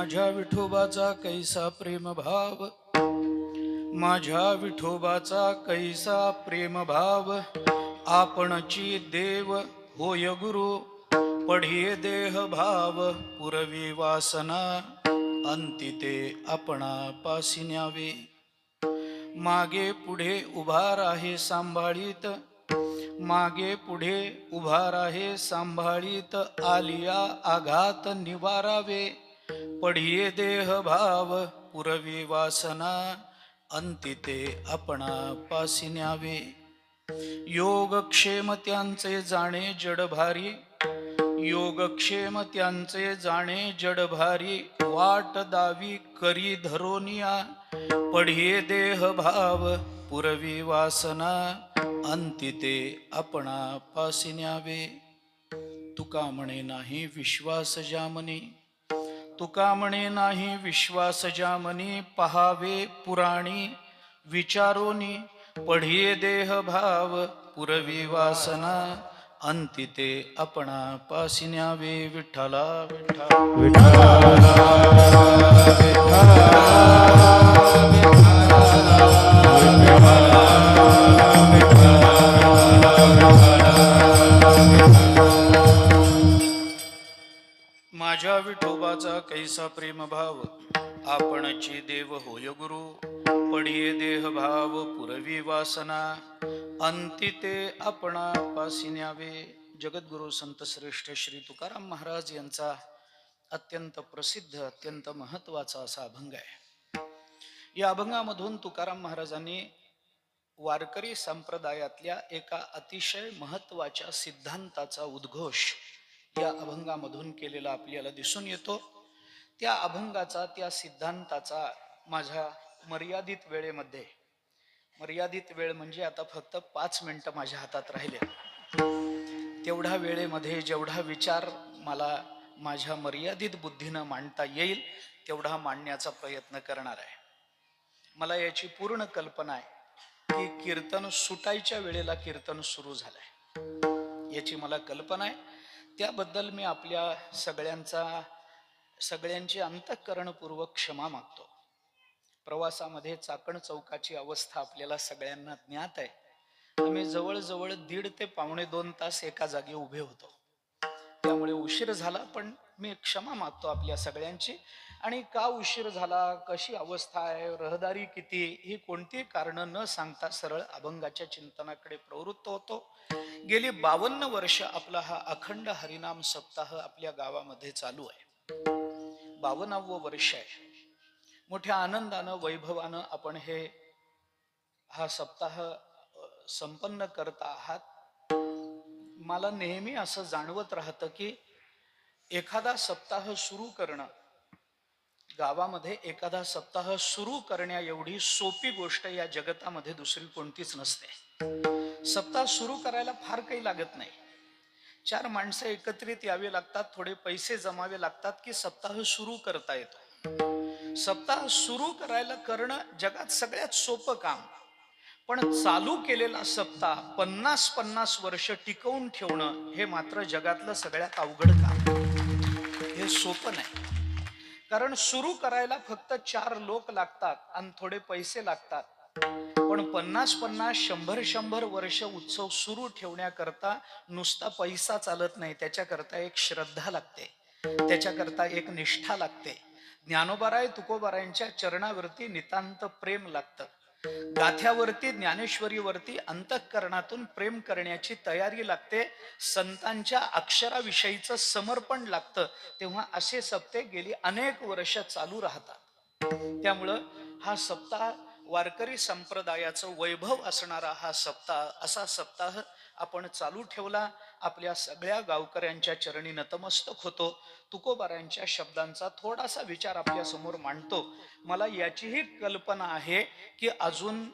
माझ्या विठोबाचा कैसा प्रेम भाव, माझ्या विठोबाचा कैसा प्रेम भाव, आपणची देव होय गुरु, पढिये देह भाव पुरवी वासना, अंतिते आपणा पासी न्यावे. मागे पुढे उभा राहे सांभाळीत, मागे पुढे उभा राहे सांभाळीत, आलिया आघात निवारावे. पढिये देह भाव पुरवी वासना, अंतिते आपणा पासी न्यावे. योगक्षेम त्यांचे जाणे जड भारी, योगक्षेम त्यांचे जाणे जड भारी, वाट दावी करी धरोनिया. पढिये देह भाव पुरवी वासना, अंतिते आपणा पासी न्यावे. तुका म्हणे नाही विश्वास जामनी, तुका म्हणे नाही विश्वास जामनी, पहावे पुराणी विचारोनी. पढिये देह भाव पुरवी वासना, अंतिते आपणा पासी न्यावे. विठ्ठला विठ्ठला माझ्या विठोबाचा कैसा प्रेम भाव, आपणची देव होय गुरु, पढिये देह भाव पुरवी वासना, अंतिते आपणा पासी न्यावे. जगद्गुरु संत श्रेष्ठ श्री तुकाराम महाराज यांचा अत्यंत प्रसिद्ध अत्यंत महत्वाचा असा अभंग आहे. या अभंगामधून तुकाराम महाराजांनी वारकरी संप्रदायातल्या एका अतिशय महत्वाच्या सिद्धांताचा उद्घोष या अभंगामधून केलेला आपल्याला दिसून येतो. त्या अभंगाचा त्या सिद्धांताचा माझ्या मर्यादित वेळेमध्ये, मर्यादित वेळ म्हणजे आता फक्त 5 मिनिटं माझ्या हातात राहिले, तेवढ्या वेळेमध्ये जेवढा विचार मला माझ्या मर्यादित बुद्धीनं मांडता येईल तेवढा मांडण्याचा प्रयत्न करणार आहे. मला याची पूर्ण कल्पना आहे की कीर्तन सुटायच्या वेळेला कीर्तन सुरू झालंय, याची मला कल्पना आहे. त्याबद्दल मी आपल्या सगळ्यांची अंतःकरणपूर्वक क्षमा मागतो. प्रवासामध्ये चाकण चौकाची अवस्था आपल्याला सगळ्यांना ज्ञात आहे. आम्ही जवळजवळ 1.5 ते 1.25 तास एका जागी उभे होतो, त्यामुळे उशीर झाला. पण मी क्षमा मागतो आपल्या सगळ्यांची. आणि का उशीर झाला, कशी अवस्था आहे, रहदारी किती, ही कोणती कारण न सांगता सरळ अभंगाच्या चिंतनाकडे प्रवृत्त होतो. गेली 52 वर्ष आपला हा अखंड हरिनाम सप्ताह आपल्या गावामध्ये चालू आहे. 52वं वर्ष आहे. मोठ्या आनंदानं वैभवानं आपण हा सप्ताह संपन्न करत आहात. मला नेहमी असं जाणवत राहतं की एखादा सप्ताह सुरू करणं, गावामध्ये एखादा सप्ताह सुरू करण्या एवढी सोपी गोष्ट या जगतामध्ये दुसरी कोणतीच नसते. सप्ताह सुरू करायला फार काही लागत नाही. 4 माणसं एकत्रित यावे लागतात, थोडे पैसे जमावे लागतात की सप्ताह सुरू करता येतो. सप्ताह सुरू करणं जगात सगळ्यात सोपं काम, पण चालू केलेला सप्ताह 50-50 वर्ष टिकवून ठेवणं हे मात्र जगातलं सगळ्यात अवघड काम. हे सोपं नाही. कारण सुरू करायला फक्त 4 लोक लागतात आणि थोडे पैसे लागतात. पण 50-50, 100-100 वर्ष उत्सव सुरू ठेवण्याकरता नुसता पैसा चालत नाही. त्याच्याकरता एक श्रद्धा लागते, त्याच्याकरता एक निष्ठा लागते. ज्ञानोबाराय तुकोबारायांच्या चरणावरती नितांत प्रेम लागतं. गाथ्यावरती ज्ञानेश्वरीवरती अंतःकरणातून प्रेम करण्याची तयारी लागते. संतांच्या अक्षराविषयीचं समर्पण लागतं. तेव्हा असे सप्ते गेली अनेक वर्ष चालू राहतात. त्यामुळं हा सप्ताह वारकरी संप्रदायाचं वैभव असणारा हा सप्ताह, असा सप्ताह आपण चालू ठेवला. आपल्या सगळ्या गावकऱ्यांच्या चरणी नतमस्तक होतो. तुकोबारायांच्या शब्दांचा थोडासा विचार आपल्या समोर मांडतो. मला याचीही कल्पना आहे की अजून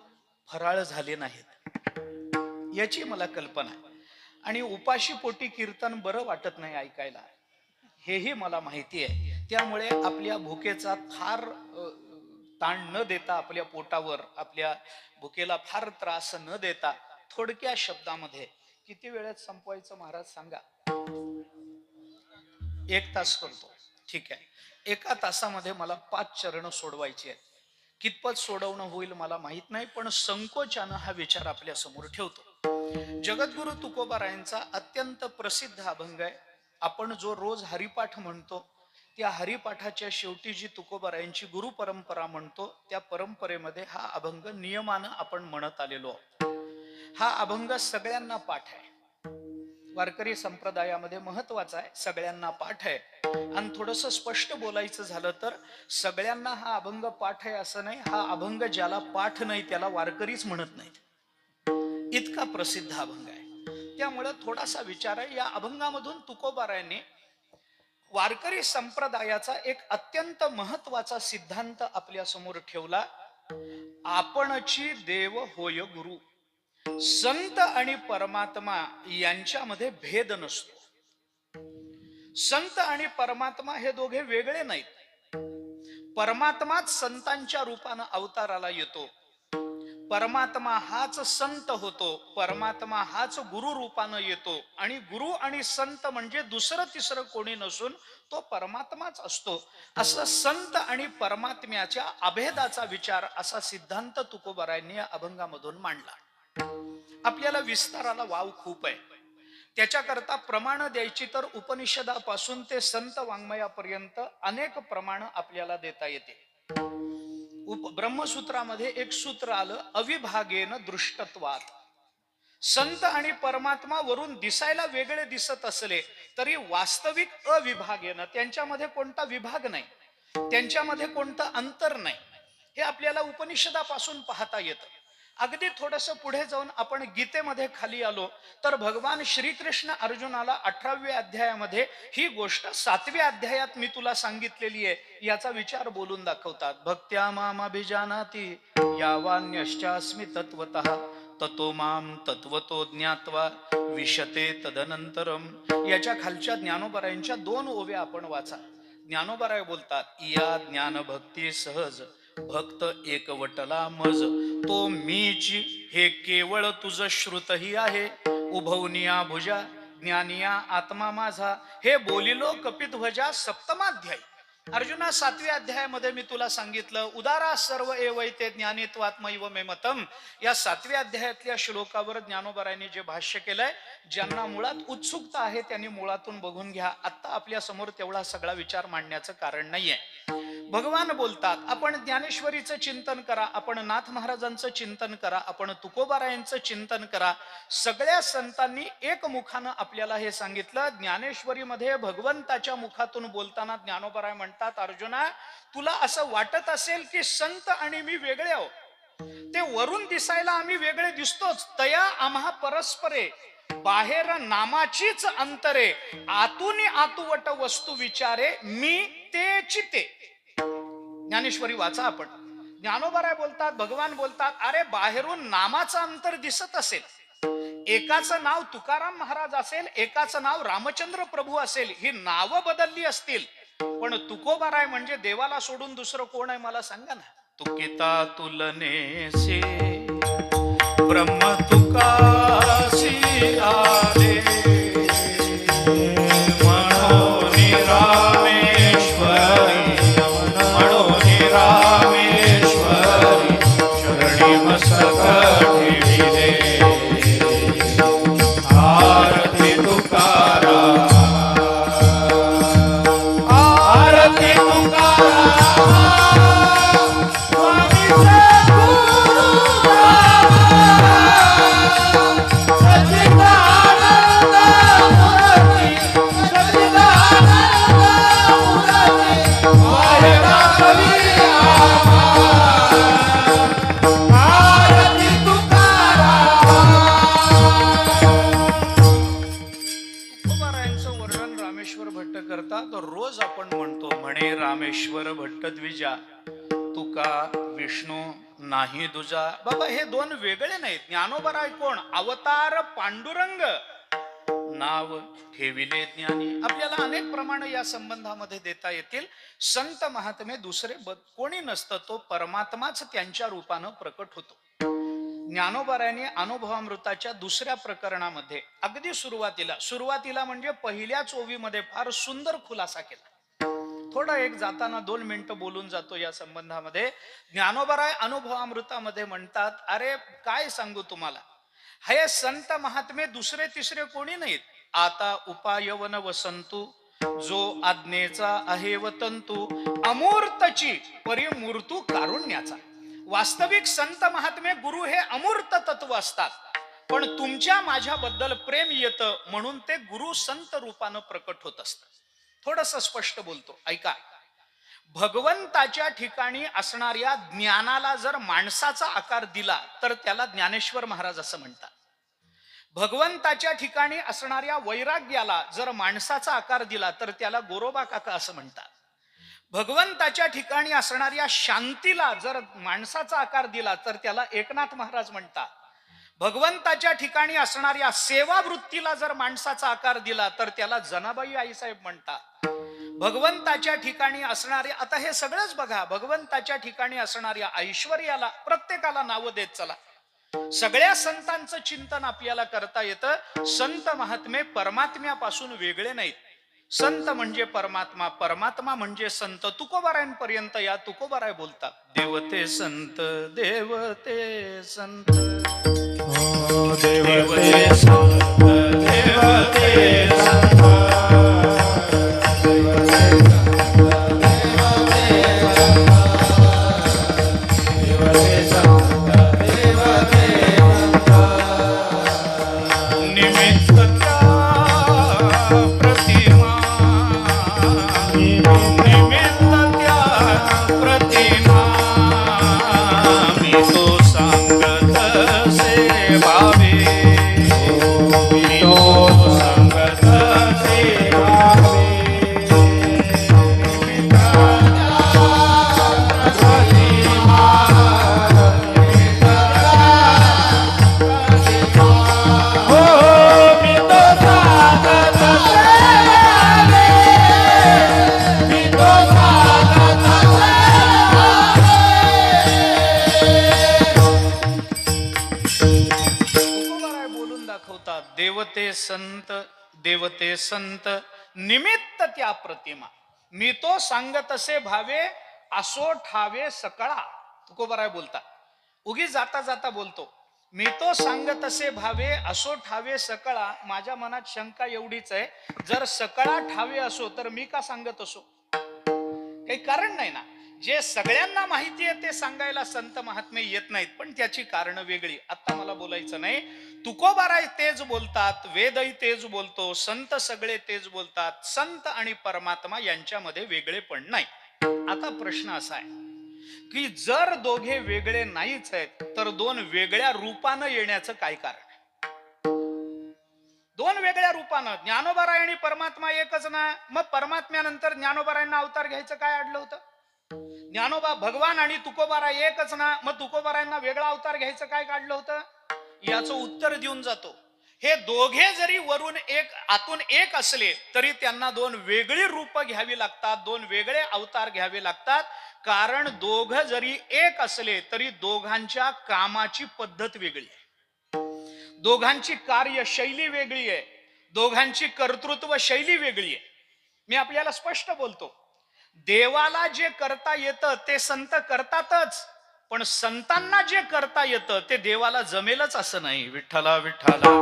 फराळ झाले नाहीत, याची मला कल्पना आहे. आणि उपाशी पोटी कीर्तन बरं वाटत नाही ऐकायला, हेही मला माहिती आहे. त्यामुळे आपल्या भुकेचा फार ताण न देता, आपल्या पोटावर आपल्या भुकेला फार त्रास न देता, थोडक्या शब्दामध्ये किती वेळेत संपवायचं महाराज सांगा? 1 तास करतो. ठीक आहे, एका तासामध्ये मला 5 चरण सोडवायची आहेत. कितपत सोडवणं होईल मला माहित नाही, पण संकोचानं हा विचार आपल्या समोर ठेवतो. जगद्गुरु तुकोबारायांचा अत्यंत प्रसिद्ध अभंग आहे. आपण जो रोज हरिपाठ म्हणतो, त्या हरिपाठाच्या शेवटी जी तुकोबारायांची गुरु परंपरा म्हणतो, त्या परंपरेमध्ये हा अभंग नियमानं आपण म्हणत आलेलो आहोत. हा अभंग सगळ्यांना पाठ आहे. वारकरी संप्रदायामध्ये महत्वाचा आहे, सगळ्यांना पाठ आहे. आणि थोडस स्पष्ट बोलायचं झालं तर सगळ्यांना हा अभंग पाठ आहे असं नाही. हा अभंग ज्याला पाठ नाही त्याला वारकरीच म्हणत नाहीत, इतका प्रसिद्ध अभंग आहे. त्यामुळे थोडासा विचार आहे. या अभंगामधून तुकोबारायांनी वारकरी संप्रदायाचा एक अत्यंत महत्वाचा सिद्धांत आपल्या समोर ठेवला. आपणची देव होय गुरु. संत आणि परमात्मा यांच्यामध्ये भेद नसतो. संत आणि परमात्मा हे दोघे वेगळे नाहीत. परमात्माच संतांच्या रूपानं अवताराला येतो. परमात्मा हाच संत होतो. परमात्मा हाच गुरु रूपानं येतो. आणि गुरु आणि संत म्हणजे दुसरं तिसरं कोणी नसून तो परमात्माच असतो. असं संत आणि परमात्म्याच्या अभेदाचा विचार, असा सिद्धांत तुकोबारायांनी या अभंगामधून मांडला. आपल्याला विस्ताराला वाव खूप आहे. त्याच्याकरता प्रमाण द्यायची तर उपनिषदापासून ते संत वाङ्मयापर्यंत अनेक प्रमाण आपल्याला देता येते. ब्रह्मसूत्रामध्ये एक सूत्र आलं, अविभागेन दृष्टत्वात. संत आणि परमात्मा वरून दिसायला वेगळे दिसत असले तरी वास्तविक अविभागेन, त्यांच्यामध्ये कोणता विभाग नाही, त्यांच्यामध्ये कोणतं अंतर नाही. हे आपल्याला उपनिषदापासून पाहता येतं. अगदी थोडस पुढे जाऊन आपण गीतेमध्ये खाली आलो तर भगवान श्रीकृष्ण अर्जुनाला 18व्या अध्यायामध्ये ही गोष्ट 7व्या अध्यायात मी तुला सांगितलेली आहे याचा विचार बोलून दाखवतात. भक्त्या मामभिजानाति यावान्यश्चास्मि तत्वतः ततो माम तत्वतो ज्ञात्वा विशते तदनंतरम. याच्या खालच्या ज्ञानोबरायांच्या 2 ओव्या आपण वाचा. ज्ञानोबराय बोलतात, या ज्ञान भक्ती सहज भक्त एकवटला मज. तो मीच हे केवळ तुझ श्रुतही आहे. उभवनिया भुजा ज्ञानिया आत्मा माझा. हे बोलिलो कपिध्वजा 7माध्याय. अर्जुना 7व्या अध्यायामध्ये मी तुला सांगितलं, उदारा सर्व एवैते ज्ञानित्वात्मैव मे मतम. या 7व्या अध्यायातल्या श्लोकावर ज्ञानोबरायांनी जे भाष्य केलंय, ज्यांना मुळात उत्सुकता आहे त्यांनी मुळातून बघून घ्या. आता आपल्या समोर तेवढा सगळा विचार मांडण्याचं कारण नाहीये. भगवान बोलतात, आपण ज्ञानेश्वरीचं चिंतन करा, आपण नाथ महाराजांचं चिंतन करा, आपण तुकोबारायांचं चिंतन करा. सगळ्या संतांनी एक मुखानं आपल्याला हे सांगितलं. ज्ञानेश्वरीमध्ये भगवंताच्या मुखातून बोलताना ज्ञानोबराय म्हणतात, अर्जुना तुला असं वाटत असेल की संत आणि मी वेगळे आहोत, ते वरून दिसायला आम्ही वेगळे दिसतोच. तया आम्हा परस्परे बाहेर नामाचीच अंतरे. आतून आतुवट वस्तू विचारे मी तेची ते. ज्ञानेश्वरी वाचा आपण. ज्ञानोबराय बोलतात, भगवान बोलतात, अरे बाहेरून नामाचं अंतर दिसत असेल, एकाचं नाव तुकाराम महाराज असेल, एकाचं नाव रामचंद्र प्रभू असेल, ही नावं बदलली असतील, पण तुकोबाराय म्हणजे देवाला सोडून दुसरं कोण आहे मला सांगा ना. तुकिता तुलनेसे ब्रह्म तुकासी आले. रोज आपण म्हणतो, म्हणे रामेश्वर भट्ट द्विजा, तुका विष्णू नाही दुजा. बाबा हे 2 वेगळे नाहीत. ज्ञानोबराय कोण? अवतार पांडुरंग, नाव ठेविले ज्ञानी. आपल्याला अनेक प्रमाण या संबंधामध्ये देता येतील. संत महात्मे दुसरे कोणी नसतं, तो परमात्माच त्यांच्या रूपानं प्रकट होतो. ज्ञानोबरायांनी अनुभवामृताच्या 2ऱ्या प्रकरणामध्ये अगदी सुरुवातीला म्हणजे पहिल्याच ओवीमध्ये फार सुंदर खुलासा केला. थोडं एक जाताना 2 मिनिटं बोलून जातो या संबंधामध्ये. ज्ञानोबराय अनुभवामृतामध्ये म्हणतात, अरे काय सांगू तुम्हाला, हे संत महात्मे दुसरे तिसरे कोणी नाहीत. आता उपायवन वसंतू, जो आज्ञेचा आहे वतंतू, अमूर्तची परिमूर्तू कारुण्याचा. वास्तविक संत महात्मे गुरु हे अमूर्त तत्व असतात, पण तुमच्या माझ्याबद्दल प्रेम येतं म्हणून ते गुरु संत रूपानं प्रकट होत असतात. थोडस स्पष्ट बोलतो, ऐका. भगवंताच्या ठिकाणी असणाऱ्या ज्ञानाला जर माणसाचा आकार दिला तर त्याला ज्ञानेश्वर महाराज असं म्हणतात. भगवंताच्या ठिकाणी असणाऱ्या वैराग्याला जर माणसाचा आकार दिला तर त्याला गोरोबा काका असं म्हणतात. भगवंताच्या ठिकाणी असणाऱ्या शांतीला जर माणसाचा आकार दिला तर त्याला एकनाथ महाराज म्हणतात. भगवंताच्या ठिकाणी असणाऱ्या सेवा वृत्तीला जर माणसाचा आकार दिला तर त्याला जनाबाई आईसाहेब म्हणतात. भगवंताच्या ठिकाणी असणारे, आता हे सगळंच बघा, भगवंताच्या ठिकाणी असणाऱ्या ऐश्वर्याला प्रत्येकाला नावं देत चला. सगळ्या संतांचं चिंतन आपल्याला करता येतं. संत महात्मे परमात्म्यापासून वेगळे नाहीत. संत म्हणजे परमात्मा, परमात्मा म्हणजे संत. तुकोबारायांपर्यंत या तुकोबाराय बोलतात, देवते संत, देवते संत, देवते संत, देवते संत. देवते संत, देवते संत निमित्त त्या प्रतिमा, मी तो सांगत असे भावे, असो ठावे सकळा. तुकोबाराय बोलता, उगी जाता जाता बोलतो, मी तो सांगत असे भावे, असो ठावे सकळा. माझ्या मनात शंका एवढीच आहे, जर सकळा ठावे असो तर मी का सांगत असो? काही कारण नाही ना. जे सगळ्यांना माहिती आहे ते सांगायला संत महात्मे येत नाहीत, पण त्याची कारण वेगळी. आता मला बोलायचं नाही. तुकोबाराय तेच बोलतात, वेदही तेच बोलतो, संत सगळे तेच बोलतात. संत आणि परमात्मा यांच्यामध्ये वेगळेपण नाही. आता प्रश्न असा आहे की जर दोघे वेगळे नाहीच आहेत तर दोन वेगळ्या रूपानं येण्याचं काय कारण? दोन वेगळ्या रूपानं ज्ञानोबाराय आणि परमात्मा एकच ना, मग परमात्म्यानंतर ज्ञानोबारायांना अवतार घ्यायचं काय अडलं होतं? ज्ञानोबा भगवान आणि तुकोबाराय एकच ना, मग तुकोबारायांना वेगळा अवतार घ्यायचं काय काढलं होतं? याचं उत्तर देऊन जातो. हे दोघे जरी वरून एक आतून एक असले तरी त्यांना दोन वेगळी रूप घ्यावी लागतात, दोन वेगळे अवतार घ्यावे लागतात. कारण दोघ जरी एक असले तरी दोघांच्या कामाची पद्धत वेगळी आहे, दोघांची कार्यशैली वेगळी आहे, दोघांची कर्तृत्व शैली वेगळी आहे. मी आपल्याला स्पष्ट बोलतो, देवाला जे करता येतं ते संत करतातच, पण संतांना जे करता येतं ते देवाला जमेलच असं नाही. विठ्ठला विठ्ठला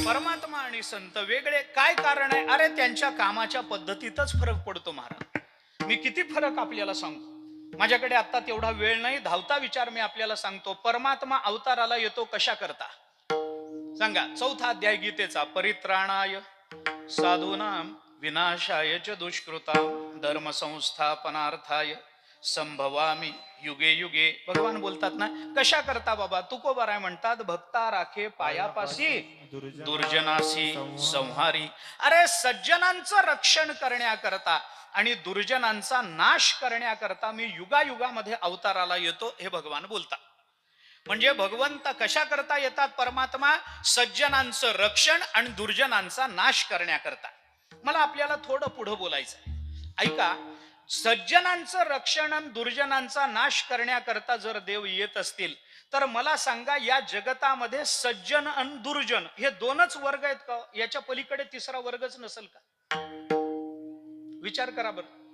परमात्मा आणि संत वेगळे. काय कारण आहे? अरे त्यांच्या कामाच्या पद्धतीतच फरक पडतो महाराज. मी किती फरक आपल्याला सांगतो, माझ्याकडे आता तेवढा वेळ नाही, धावता विचार मी आपल्याला सांगतो. परमात्मा अवताराला येतो कशा करता सांगा? चौथा अध्याय गीतेचा, परित्राणाय साधूनां विनाशाय च दुष्कृतां धर्म संस्थापनार्थाय संभवामी युगे युगे. भगवान बोलतात ना, कशा करता बाबा? तुकोबाराय म्हणतात, भक्ता राखे पायापासी दुर्जनासी संहारी. अरे सज्जनांचं रक्षण करण्याकरता आणि दुर्जनांचा नाश करण्याकरता मी युगायुगामध्ये अवताराला येतो, हे भगवान बोलतात. म्हणजे भगवंत कशा करता येतात? परमात्मा सज्जनांचं रक्षण आणि दुर्जनांचा नाश करण्याकरता. मला आपल्याला थोडं पुढं बोलायचं. ऐका, सज्जनांचं रक्षण आणि दुर्जनांचा नाश करण्याकरता जर देव येत असतील तर मला सांगा, या जगतामध्ये सज्जन आणि दुर्जन हे दोनच वर्ग आहेत का? याच्या पलीकडे तिसरा वर्गच नसेल का? विचार करा बरं.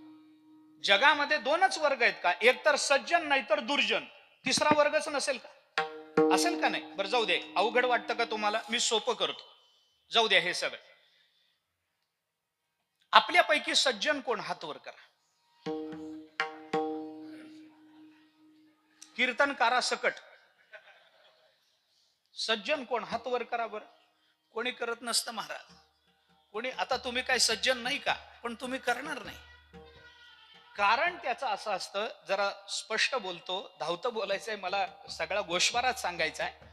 जगामध्ये दोनच वर्ग आहेत का? एक तर सज्जन, नाही तर दुर्जन. तिसरा वर्गच नसेल का? असेल का? नाही. बरं जाऊ दे, अवघड वाटतं का तुम्हाला? मी सोपं करतो, जाऊ द्या हे सगळं. आपल्यापैकी सज्जन कोण? हात वर करा. कीर्तनकारा सकट सज्जन कोण? हात वर करा बरं. कोणी करत नसतं महाराज. कोणी. आता तुम्ही काय सज्जन नाही का? पण तुम्ही करणार नाही. कारण त्याचं असं असतं, जरा स्पष्ट बोलतो, धावतं बोलायचंय मला, सगळा गोषवारात सांगायचा आहे.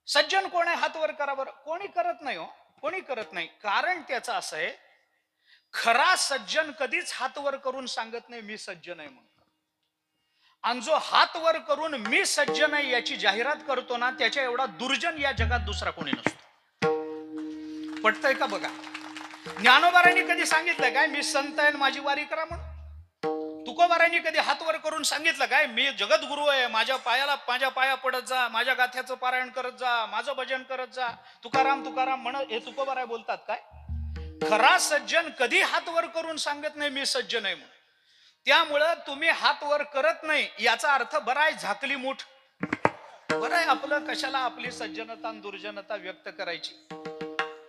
सज्जन कोण आहे? हात वर करा बरं. कोणी करत नाही हो, कोणी करत नाही. कारण त्याचं असं आहे, खरा सज्जन कधीच हात वर करून सांगत नाही मी सज्जन आहे म्हणून. आणि जो हात वर करून मी सज्जन आहे याची जाहिरात करतो ना, त्याच्या एवढा दुर्जन या जगात दुसरा कोणी नसतो. पटतंय का बघा? ज्ञानोबारांनी कधी सांगितलं काय मी संत आहे माझी वारी करा म्हणून? तुकोबारांनी कधी हात वर करून सांगितलं काय मी जगद्गुरु आहे, माझ्या पाया पडत जा, माझ्या गाथ्याचं पारायण करत जा, माझं भजन करत जा, तुकाराम तुकाराम म्हणत? हे तुकोबाराय बोलतात काय? खरा सज्जन कधी हात वर करून सांगत नाही मी सज्जन आहे म्हणून. त्यामुळं तुम्ही हात वर करत नाही याचा अर्थ बराय झाकली मूठ. बरं आहे आपलं, कशाला आपली सज्जनता आणि दुर्जनता व्यक्त करायची.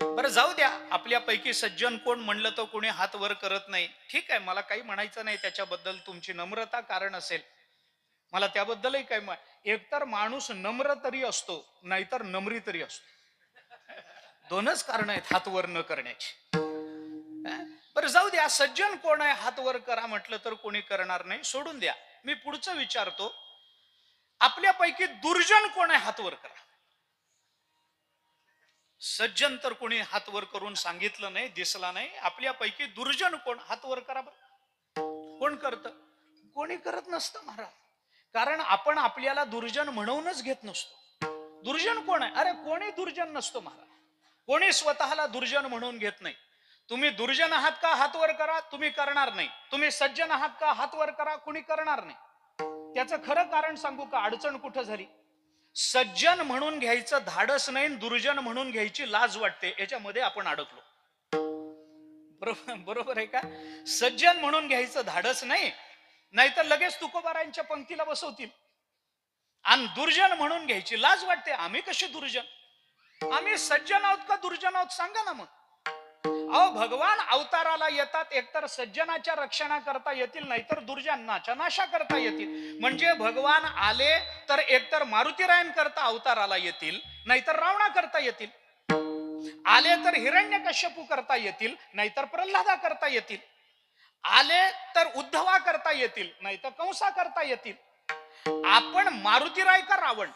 बरं जाऊ द्या, आपल्यापैकी सज्जन कोण म्हणलं तर कोणी हात वर करत नाही. ठीक आहे, मला काही म्हणायचं नाही त्याच्याबद्दल. तुमची नम्रता कारण असेल, मला त्याबद्दलही काही. एकतर माणूस नम्र तरी असतो, नाहीतर नम्री तरी असतो. दोनच कारण आहेत हात वर न करण्याची. बरं जाऊ द्या, सज्जन कोण आहे? हात वर करा म्हटलं तर कोणी करणार नाही, सोडून द्या. मी पुढचं विचारतो, आपल्यापैकी दुर्जन कोण आहे? हात वर करा. सज्जन तर कोणी हात वर करून सांगितलं नाही, दिसला नाही. आपल्यापैकी दुर्जन कोण? हात वर करा बरं. कोण करत? कोणी करत नसतं महाराज. कारण आपण आपल्याला दुर्जन म्हणूनच घेत नसतो. दुर्जन कोण आहे? अरे कोणी दुर्जन नसतो महाराज. कोणी स्वतःला दुर्जन म्हणून घेत नाही. तुम्ही दुर्जन आहात का? हात वर करा. तुम्ही करणार नाही. तुम्ही सज्जन आहात का? हात वर करा. कोणी करणार नाही. त्याचं खरं कारण सांगू का? अडचण कुठं झाली? सज्जन म्हणून घ्यायचं धाडस नाही, दुर्जन म्हणून घ्यायची लाज वाटते, याच्यामध्ये आपण अडकलो. बरोबर आहे का? सज्जन म्हणून घ्यायचं धाडस नाही, नाहीतर लगेच तुकोबारांच्या पंक्तीला बसवतील. आणि दुर्जन म्हणून घ्यायची लाज वाटते. आम्ही कसे दुर्जन? आम्ही सज्जन आहोत का दुर्जन आहोत? सांगा ना मग. अहो भगवान अवताराला येतात, एकतर सज्जनाच्या रक्षणा करता येतील, नाहीतर दुर्जनाच्या नाशा करता येतील. म्हणजे भगवान आले तर एकतर मारुतीरायण करता अवताराला येतील, नाहीतर रावणा करता येतील. आले तर हिरण्यकश्यपू करता येतील, नाहीतर प्रल्हादा करता येतील. आले तर उद्धवा करता येतील, नाहीतर कंसा करता येतील. आपण मारुतीराय का रावण?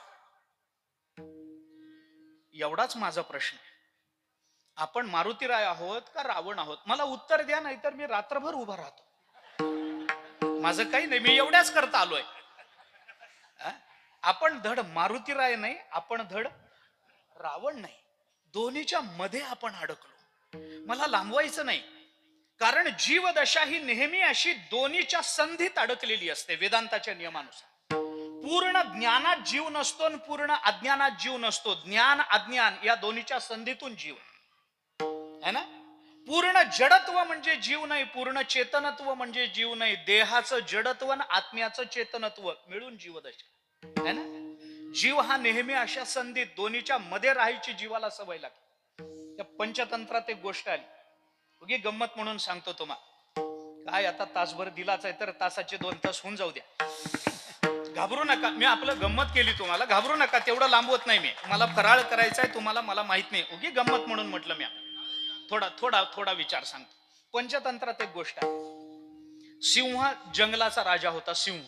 एवढाच माझा प्रश्न आहे. आपण मारुतीराय आहोत का रावण आहोत? मला उत्तर द्या, नाहीतर मी रात्रभर उभा राहतो. माझं काही नाही, मी एवढ्याच करता आलोय. आपण धड मारुतीराय नाही, आपण धड रावण नाही. दोन्हीच्या मध्ये आपण अडकलो. मला लांबवायचं नाही, कारण जीवदशा ही नेहमी अशी दोन्हीच्या संधीत अडकलेली असते वेदांताच्या नियमानुसार. पूर्ण ज्ञानात जीव नसतो आणि पूर्ण अज्ञानात जीव नसतो. ज्ञान अज्ञान या दोन्हीच्या संधीतून जीव है ना. पूर्ण जडत्व म्हणजे जीव नाही, पूर्ण चेतनत्व म्हणजे जीव नाही. देहाचं जडत्व आणि आत्म्याचं चेतनत्व मिळून जीवदशा है ना. जीव हा नेहमी अशा संधीत दोन्हीच्या मध्ये राहायची जीवाला सवय लागते. त्या पंचतंत्रात एक गोष्ट आली, उगी गंमत म्हणून सांगतो तुम्हाला. काय आता तासभर दिलाच आहे तर तासाचे 2 तास होऊन जाऊ द्या. घाबरू नका, मी आपलं गंमत केली तुम्हाला, घाबरू नका. तेवढं लांबवत नाही मी. मला फराळ करायचा आहे तुम्हाला, मला माहित नाही. उगी गंमत म्हणून म्हटलं मी. थोडा विचार सांगतो. पंचतंत्रात एक गोष्ट आहे. सिंह जंगलाचा राजा होता. सिंह.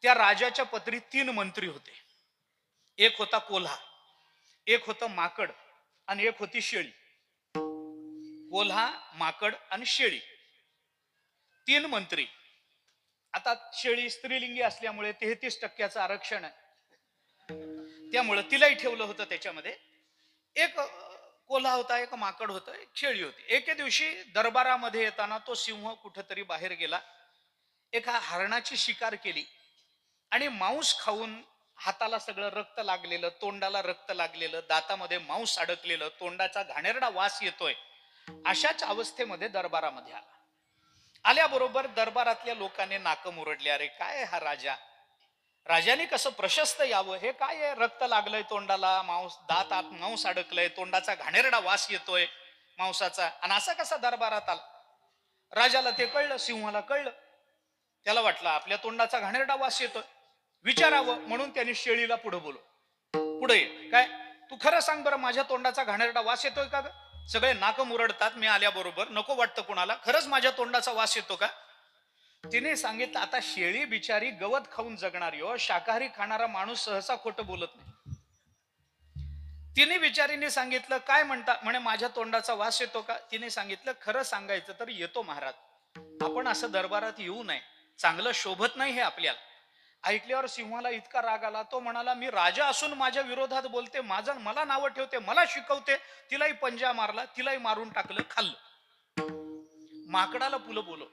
त्या राजाच्या पत्नी 3 मंत्री होते. एक होता कोल्हा, एक होतं माकड आणि एक होती शेळी. कोल्हा, माकड आणि शेळी, 3 मंत्री. आता शेळी स्त्रीलिंगी असल्यामुळे 33% आरक्षण आहे, त्यामुळे तिलाही ठेवलं होतं त्याच्यामध्ये. एक कोल्हा होता, एक माकड होतं, एक शेळी होती. एके दिवशी दरबारामध्ये येताना तो सिंह कुठेतरी बाहेर गेला. एका हरणाची शिकार केली आणि मांस खाऊन हाताला सगळं रक्त लागलेलं, तोंडाला रक्त लागलेलं, दातामध्ये मांस अडकलेलं, तोंडाचा घाणेरडा वास येतोय. अशाच अवस्थेमध्ये दरबारामध्ये आला. आल्याबरोबर दरबारातल्या लोकांनी नाक मुरडले, अरे काय हा राजा, राजाने कसं प्रशस्त यावं, हे काय आहे, रक्त लागलंय तोंडाला, मांस दातात मांस अडकलंय, तोंडाचा घाणेरडा वास येतोय मांसाचा, आणि असा कसा दरबारात आला. राजाला ते कळलं, सिंहाला कळलं. त्याला वाटलं आपल्या तोंडाचा घाणेरडा वास येतोय, विचारावं म्हणून त्याने शेळीला पुढे पुढे ये, काय तू खरं सांग बरं, माझ्या तोंडाचा घाणेरडा वास येतोय का ग? सगळे नाक मुरडतात मी आल्याबरोबर, नको वाटतं कुणाला, खरंच माझ्या तोंडाचा वास येतो का? तिने सांगितलं, आता शेळी बिचारी गवत खाऊन जगणारी हो, शाकाहारी खाणारा माणूस सहसा खोटं बोलत नाही. तिने बिचारीने सांगितलं, काय म्हणता, म्हणे माझ्या तोंडाचा वास येतो का? तिने सांगितलं, खरं सांगायचं तर येतो महाराज, आपण असं दरबारात येऊ नये, चांगलं शोभत नाही हे आपल्याला. ऐकल्यावर सिंहाला इतका राग आला, तो म्हणाला, मी राजा असून माझ्या विरोधात बोलते, माझं मला नावं ठेवते, मला शिकवते. तिलाही पंजा मारला, तिलाही मारून टाकलं, खाल्लं. माकडाला पुलं बोलव,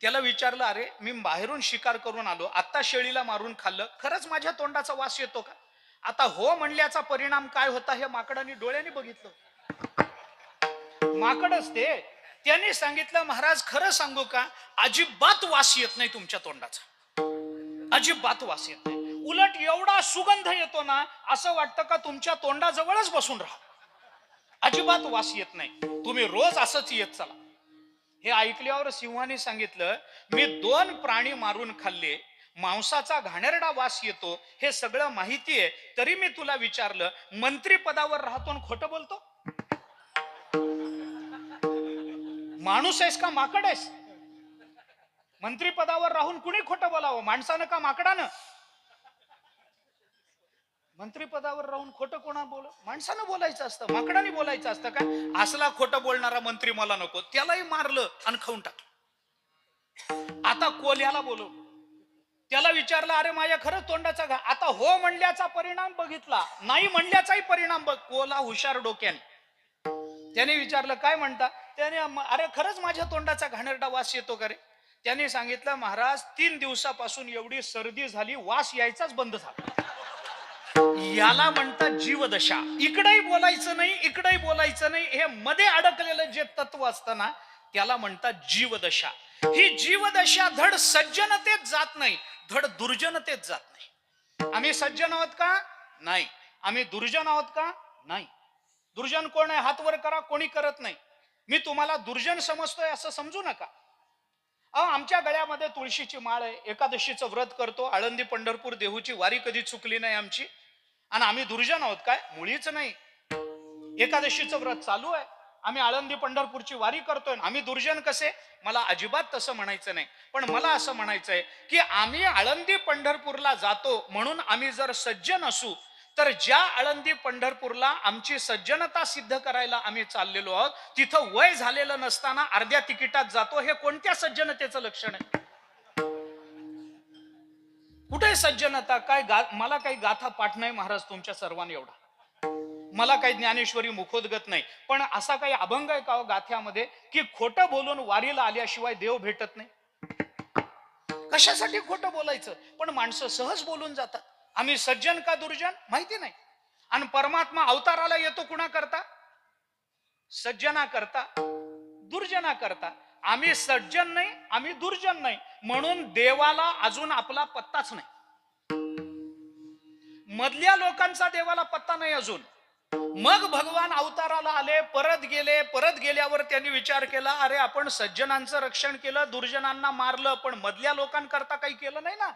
त्याला विचारलं, अरे मी बाहेरून शिकार करून आलो, आता शेळीला मारून खाल्लं, खरंच माझ्या तोंडाचा वास येतो का? आता हो म्हणल्याचा परिणाम काय होता हे माकडाने डोळ्याने बघितलं. माकडच ते, त्याने सांगितलं, महाराज खरं सांगू का, अजिबात वास येत नाही तुमच्या तोंडाचा, अजिबात वास येत नाही, उलट एवढा सुगंध येतो ना, असं वाटतं का तुमच्या तोंडाजवळच बसून राहा, अजिबात वास येत नाही, तुम्ही रोज असंच येत चला. हे ऐकल्यावर सिंहाने सांगितलं, मी 2 प्राणी मारून खाल्ले, मांसाचा घाणेरडा वास येतो हे सगळं माहिती आहे, तरी मी तुला विचारलं, मंत्री पदावर राहतो खोटं बोलतो? माणूस आहेस का माकड आहेस? मंत्री पदावर राहून कुणी खोटं बोलावं, माणसानं का माकडानं? मंत्री पदावर राहून खोटं कोणा माणसानं बोलायचं असतं, माकडाने बोलायचं असतं का? असला खोटं बोलणारा मंत्री मला नको, त्यालाही मारलं आणि खाऊन टाकलं. आता कोल्ह्याला बोलव, त्याला विचारलं, अरे माझ्या खरंच तोंडाचा आता हो म्हणल्याचा परिणाम बघितला, नाही म्हणल्याचाही परिणाम बघ. कोल्हा हुशार डोक्याने, त्याने विचारलं, काय म्हणता? त्याने, अरे खरंच माझ्या तोंडाचा घाणेरडा वास येतो का रे? त्याने सांगितलं, महाराज 3 दिवसापासून एवढी सर्दी झाली, वास यायचाच बंद झाला. याला म्हणतात जीवदशा, इकडेही बोलायचं नाही, इकडेही बोलायचं नाही, हे मध्ये अडकलेलं जे तत्व असतं ना, त्याला म्हणतात जीवदशा. ही जीवदशा धड सज्जनतेत जात नाही, धड दुर्जनतेत जात नाही. आम्ही सज्जन आहोत का? नाही. आम्ही दुर्जन आहोत का? नाही. दुर्जन कोण आहे? हात वर करा, कोणी करत नाही. मी तुम्हाला दुर्जन समजतोय असं समजू नका. आमच्या गळ्यामध्ये तुळशीची माळ आहे, एकादशीचं व्रत करतो, आळंदी पंढरपूर देहूची वारी कधी चुकली नाही आमची, आणि आम्ही दुर्जन आहोत काय? मुळीच नाही. एकादशीचं व्रत चालू आहे, आम्ही आळंदी पंढरपूरची वारी करतोय, आम्ही दुर्जन कसे? मला अजिबात तसं म्हणायचं नाही, पण मला असं म्हणायचंय की आम्ही आळंदी पंढरपूरला जातो म्हणून आम्ही जर सज्जन असू, तर ज्या आळंदी पंढरपूरला आमची सज्जनता सिद्ध करायला आम्ही चाललेलो आहोत, तिथं वय झालेलं नसताना अर्ध्या तिकिटात जातो, हे कोणत्या सज्जनतेचं लक्षण आहे? कुठे सज्जनता? काय मला काही गाथा पाठ नाही महाराज तुमच्या सर्वांना एवढा, मला काही ज्ञानेश्वरी मुखोद्गत नाही, पण असा काही अभंग आहे का गाथ्यामध्ये की खोटं बोलून वारीला आल्याशिवाय देव भेटत नाही? कशासाठी खोटं बोलायचं? पण माणसं सहज बोलून जातात. आम्ही सज्जन का दुर्जन माहिती नाही. आणि परमात्मा अवताराला येतो कुणा करता? सज्जना करता, दुर्जना करता. आम्ही सज्जन नाही, आम्ही दुर्जन नाही, म्हणून देवाला अजून आपला पत्ताच नाही. मधल्या लोकांचा देवाला पत्ता नाही अजून. मग भगवान अवताराला आले, परत गेले, परत गेल्यावर त्यांनी विचार केला, अरे आपण सज्जनांचं रक्षण केलं, दुर्जनांना मारलं, पण मधल्या लोकांकरता काही केलं नाही ना,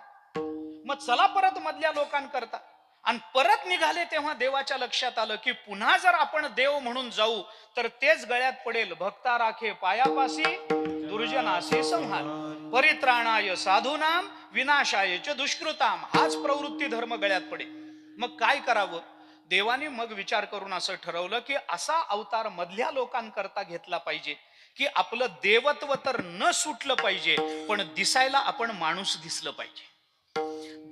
मग चला परत मधल्या लोकांकरता. आणि परत निघाले तेव्हा देवाच्या लक्षात आलं की पुन्हा जर आपण देव म्हणून जाऊ तर तेच गळ्यात पडेल, भक्ता राखे पायापासी दुर्जनासी संहार, परित्राणाय साधूनाम विनाशाय च दुष्कृताम, हाच प्रवृत्ती धर्म गळ्यात पडेल. मग काय करावं? देवाने मग विचार करून असं ठरवलं की असा अवतार मधल्या लोकांकरता घेतला पाहिजे की आपलं देवत्व तर न सुटलं पाहिजे, पण दिसायला आपण माणूस दिसलं पाहिजे.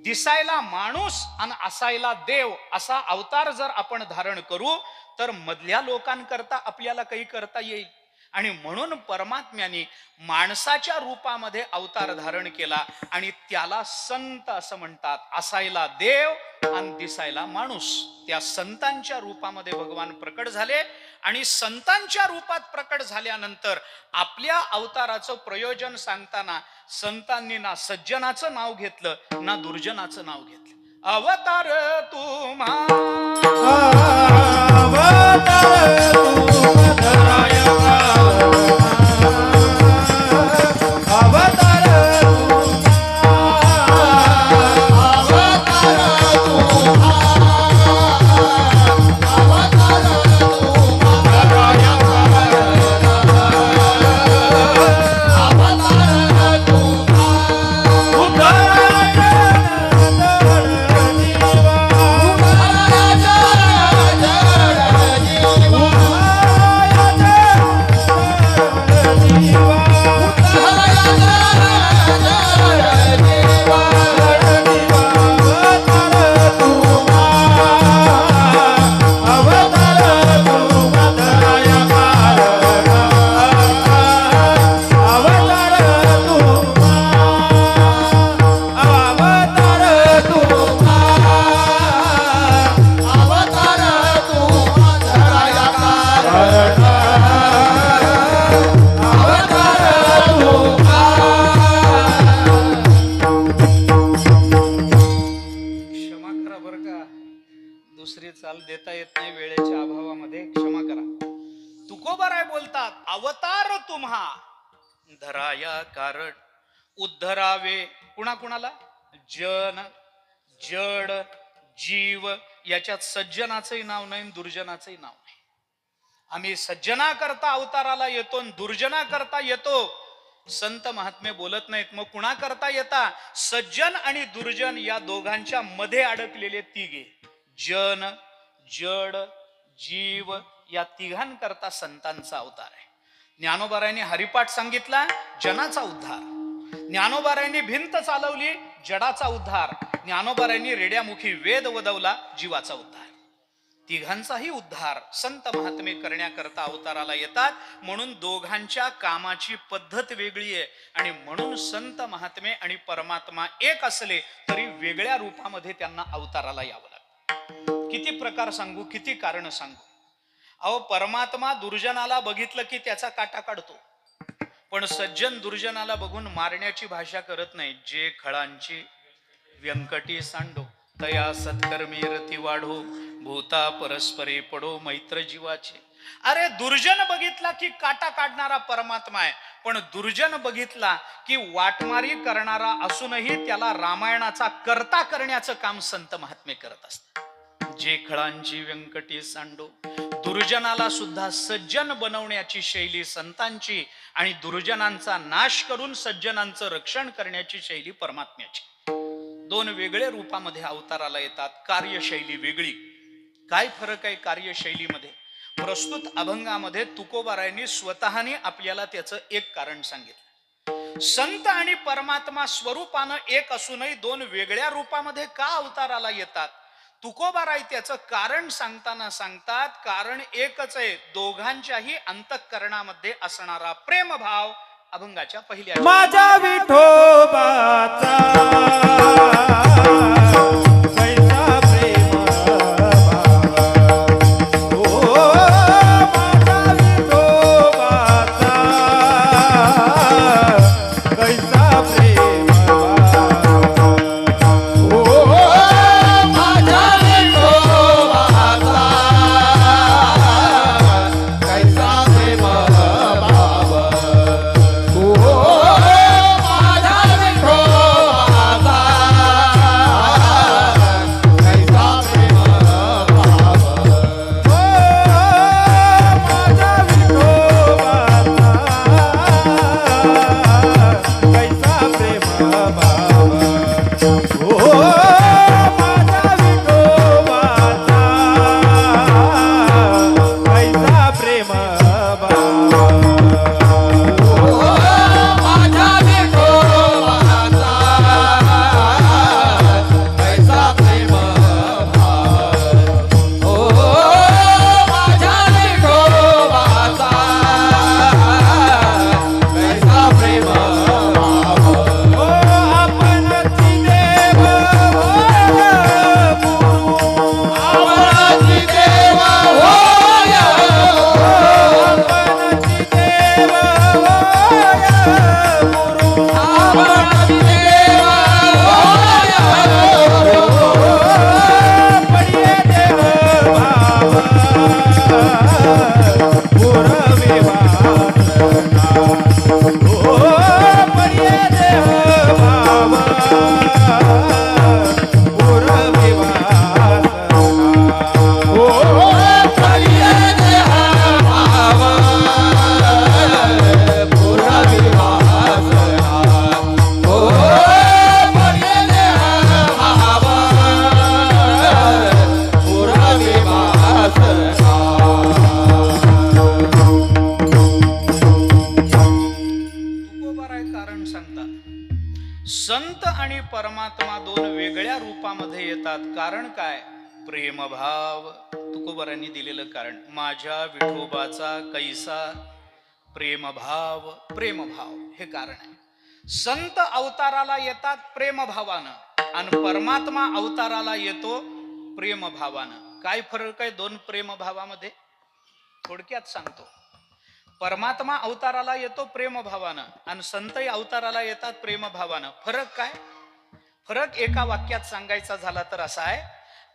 दिसायला माणूस आणि असायला देव असा अवतार जर आपण धारण करू तर मधल्या लोकांकरता आपल्याला काही करता येईल. आणि म्हणून परमात्म्याने माणसाच्या रूपामध्ये अवतार धारण केला आणि त्याला संत असं म्हणतात. असायला देव आणि दिसायला माणूस. त्या संतांच्या रूपामध्ये भगवान प्रकट झाले आणि संतांच्या रूपात प्रकट झाल्यानंतर आपल्या अवताराचं प्रयोजन सांगताना संतांनी ना सज्जनाचं नाव घेतलं ना दुर्जनाचं नाव घेतलं. अवतार तुम्हा चाल देता येत नाही वेळेच्या अभावामध्ये, क्षमा करा. तुकोबाराय बोलतात अवतार तुम्हा धराया कारण उद्धरावे कुणाकुणाला? जन जड जीव. याच्यात सज्जनाचंही नाव नाही दुर्जनाचंही नाव नाही. आम्ही सज्जना करता अवताराला येतो, दुर्जना करता येतो. संत महात्मे बोलत नाहीत. मग कुणा करता येता? सज्जन आणि दुर्जन या दोघांच्या मध्ये अडकलेले तिघे, जन जड जीव, या तिघांकरता संतांचा अवतार आहे. ज्ञानोबारायांनी हरिपाठ सांगितला, जनाचा उद्धार. ज्ञानोबारायांनी भिंत चालवली, जडाचा उद्धार. ज्ञानोबारायांनी रेड्यामुखी वेद वदवला, जीवाचा उद्धार. तिघांचाही उद्धार संत महात्मे करण्याकरता अवताराला येतात. म्हणून दोघांच्या कामाची पद्धत वेगळी आहे आणि म्हणून संत महात्मे आणि परमात्मा एक असले तरी वेगळ्या रूपामध्ये त्यांना अवताराला यावं लागतं. किती प्रकार सांगू, किती कारण सांगू. अहो, परमात्मा दुर्जनाला बघितलं की त्याचा काटा काढतो, पण सज्जन दुर्जनाला बघून मारण्याची भाषा करत नाही. जे खळांची व्यंकटी सांडो तया सत्कर्मी रती वाढो, भूता परस्परे पडो मैत्र जीवाचे. अरे, दुर्जन बघितला की काटा काढणारा परमात्मा आहे, पण दुर्जन बघितला की वाटमारी करणारा असूनही त्याला रामायणाचा कर्ता करण्याचं काम संत महात्मे करत असतात. जे खळांची व्यंकटी सांडो, दुर्जनाला सुद्धा सज्जन बनवण्याची शैली संतांची आणि दुर्जनांचा नाश करून सज्जनांचं रक्षण करण्याची शैली परमात्म्याची. दोन वेगळ्या रूपामध्ये अवताराला येतात. कार्यशैली वेगळी. काय फरक आहे कार्यशैलीमध्ये? प्रस्तुत अभंगामध्ये तुकोबारायांनी स्वतःने आपल्याला त्याचं एक कारण सांगितलं. संत आणि परमात्मा स्वरूपानं एक असूनही दोन वेगळ्या रूपामध्ये का अवताराला येतात? तुकोबाराय त्याचं कारण सांगताना सांगतात, कारण एकच आहे, दोघांच्याही अंतःकरणामध्ये असणारा प्रेमभाव. अभंगाच्या पहिल्या माझा विठोबाचा Oh संत आणि परमात्मा दोन वेगळ्या रूपामध्ये येतात. कारण काय? प्रेमभाव. तुकोबारांनी दिलेलं कारण, माझ्या विठोबाचा कैसा प्रेमभाव. प्रेमभाव हे कारण आहे. संत अवताराला येतात प्रेमभावानं आणि परमात्मा अवताराला येतो प्रेमभावानं. काय फरक आहे दोन प्रेमभावामध्ये? थोडक्यात सांगतो. परमात्मा अवताराला येतो प्रेमभावानं आणि संतही अवताराला येतात प्रेमभावानं. फरक काय? फरक एका वाक्यात सांगायचा झाला तर असा आहे,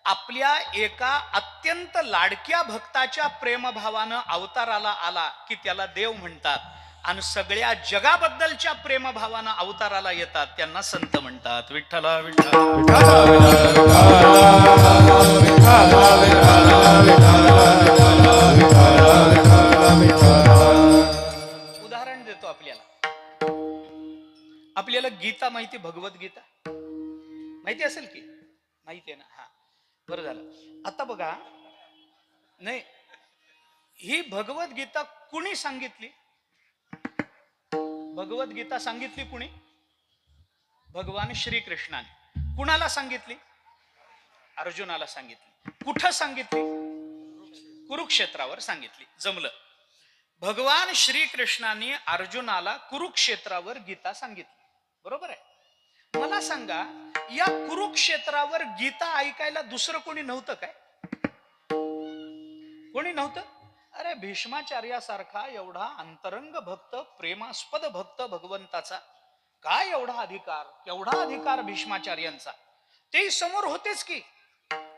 आपल्या एका अत्यंत लाडक्या भक्ताच्या प्रेमभावानं अवताराला आला की त्याला देव म्हणतात, आणि सगळ्या जगाबद्दलच्या प्रेमभावानं अवताराला येतात त्यांना संत म्हणतात. विठ्ठला विठ्ठला उदाहरण देतो आपल्याला. आपल्याला गीता माहिती, भगवद्गीता माहिती असेल की? माहिती आहे ना? हा, बरं झालं. आता बघा, नाही, ही भगवद्गीता कुणी सांगितली? भगवद्गीता सांगितली कुणी? भगवान श्रीकृष्णाने. कुणाला सांगितली? अर्जुनाला सांगितली. कुठं सांगितली? कुरुक्षेत्रावर सांगितली. जमलं. भगवान श्रीकृष्णाने अर्जुनाला कुरुक्षेत्रावर गीता सांगितली. बरोबर आहे. मला सांगा, या कुरुक्षेत्रावर गीता ऐकायला दुसरं कोणी नव्हतं काय? कोणी नव्हतं? अरे, भीष्माचार्यासारखा एवढा अंतरंग भक्त, प्रेमास्पद भक्त भगवंताचा, काय एवढा अधिकार, केवढा अधिकार भीष्माचार्यांचा, ते समोर होतेच की.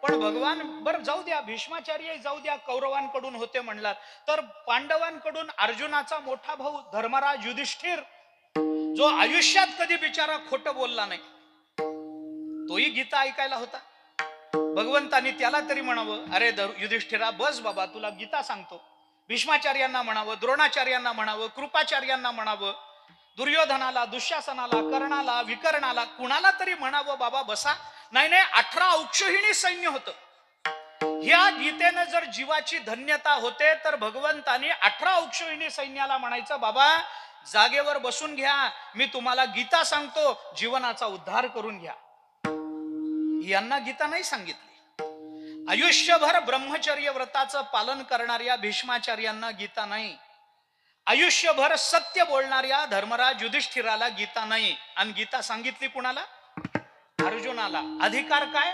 पण भगवान, बर जाऊ द्या, भीष्माचार्य जाऊ द्या, कौरवांकडून होते म्हणलात, तर पांडवांकडून अर्जुनाचा मोठा भाऊ धर्मराज युधिष्ठिर, जो आयुष्यात कधी बिचारा खोटं बोलला नाही, तोही गीता ऐकायला होता. भगवंतानी त्याला तरी म्हणावं, अरे युधिष्ठिरा बस बाबा, तुला गीता सांगतो. भीष्माचार्यांना म्हणावं, द्रोणाचार्यांना म्हणावं, कृपाचार्यांना म्हणावं, दुर्योधनाला, दुःशासनाला, कर्णाला, विकर्णाला, कुणाला तरी म्हणावं, बाबा बसा. नाही नाही, 18 औक्षहिणी सैन्य होतं. ह्या गीतेनं जर जीवाची धन्यता होते तर भगवंतानी 18 औक्षहिणी सैन्याला म्हणायचं, बाबा जागेवर बसून घ्या, मी तुम्हाला गीता सांगतो, जीवनाचा उद्धार करून घ्या. यांना गीता नाही सांगितली. आयुष्यभर ब्रह्मचर्य व्रताचं पालन करणाऱ्या भीष्माचार्यांना गीता नाही. आयुष्यभर सत्य बोलणाऱ्या धर्मराज युधिष्ठिराला गीता नाही. आणि गीता सांगितली कुणाला? अर्जुनाला. अधिकार काय?